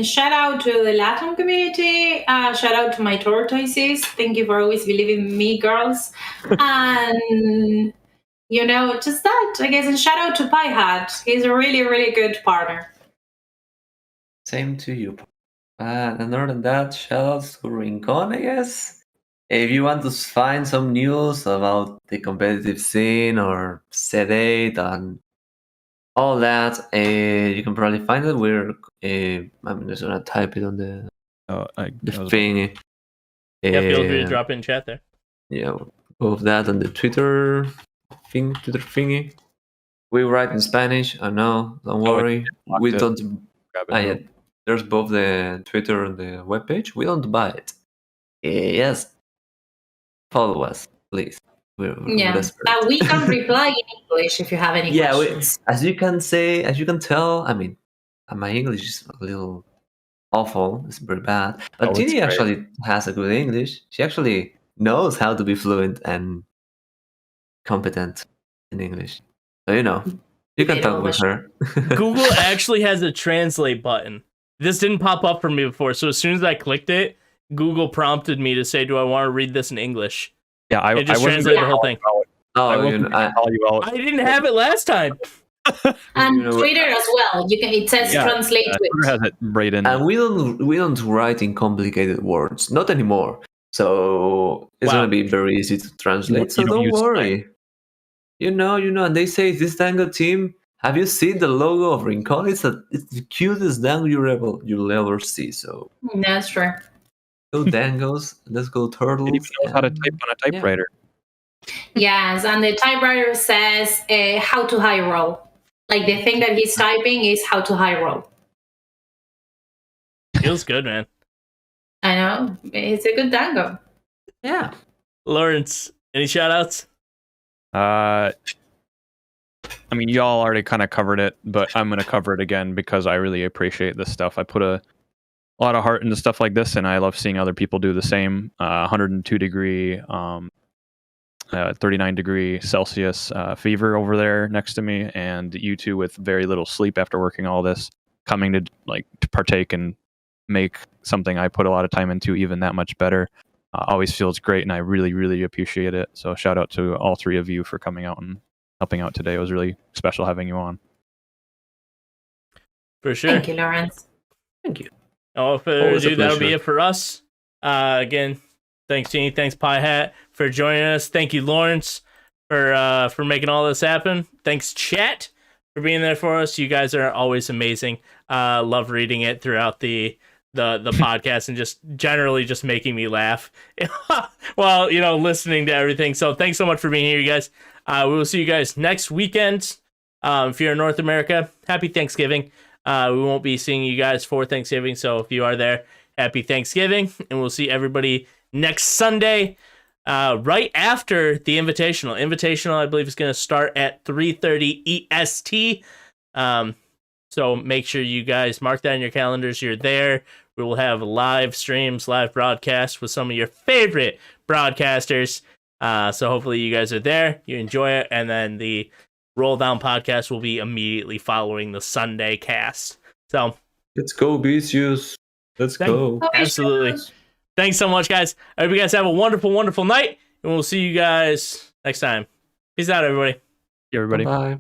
Shout out to the Latin community. Shout out to my tortoises. Thank you for always believing in me, girls. And just that, I guess. And shout out to PieHat. He's a really, really good partner.
Same to you. And other than that, shout outs to Rincón, I guess. If you want to find some news about the competitive scene or Set8 and all that, you can probably find it. I'm just gonna type it on the thing.
Yeah, feel free to drop it in chat there.
Yeah, both that and the Twitter thingy. We write in Spanish. I know. Don't worry. We don't. Yeah, there's both the Twitter and the webpage. We don't buy it. Yes, follow us, please. We're
but we can reply in English if you have any questions.
As you can tell, I mean, my English is a little awful. It's very bad. But Tini actually has a good English. She actually knows how to be fluent and competent in English. So you can talk with her.
Google actually has a translate button. This didn't pop up for me before, so as soon as I clicked it, Google prompted me to say, "Do I want to read this in English?"
Yeah, I
just translated the whole thing.
I
didn't have it last time.
And Twitter as well. It says translate with.
Twitter has it right in.
And we don't write in complicated words, not anymore. So it's gonna be very easy to translate. So don't worry. And they say this Dango team. Have you seen the logo of Rincón? It's the cutest Dango you'll ever see. So
that's true.
Go Dangos. Let's go Turtles.
It even knows how to type on a typewriter.
Yes, and the typewriter says how to high roll. Like the thing that he's typing is how to high roll.
Feels good, man.
I know. It's a good Dango.
Yeah.
Lorence, any shout outs?
I mean, y'all already kind of covered it, but I'm going to cover it again because I really appreciate this stuff. I put a a lot of heart into stuff like this, and I love seeing other people do the same. 102 degree, 39 degree Celsius fever over there next to me, and you two with very little sleep after working all this, coming to partake and make something I put a lot of time into even that much better. Always feels great, and I really, really appreciate it. So shout out to all three of you for coming out and helping out today. It was really special having you on.
For sure.
Thank you, Lorence.
Thank you.
Oh, that'll be it for us. Again, thanks, Tini. Thanks, PieHat, for joining us. Thank you, Lorence, for making all this happen. Thanks, chat, for being there for us. You guys are always amazing. Love reading it throughout the podcast and just generally just making me laugh while listening to everything. So thanks so much for being here, you guys. We will see you guys next weekend. If you're in North America, happy Thanksgiving. We won't be seeing you guys for Thanksgiving, so if you are there, happy Thanksgiving, and we'll see everybody next Sunday, right after the Invitational. Invitational, I believe, is going to start at 3:30 EST. So make sure you guys mark that in your calendars. You're there. We will have live streams, live broadcasts with some of your favorite broadcasters. So hopefully you guys are there. You enjoy it. And then the Rolldown podcast will be immediately following the Sunday cast. So
let's go, Beatsius. Let's go.
Absolutely. Thanks so much, guys. I hope you guys have a wonderful, wonderful night. And we'll see you guys next time. Peace out, everybody.
Everybody.
Bye.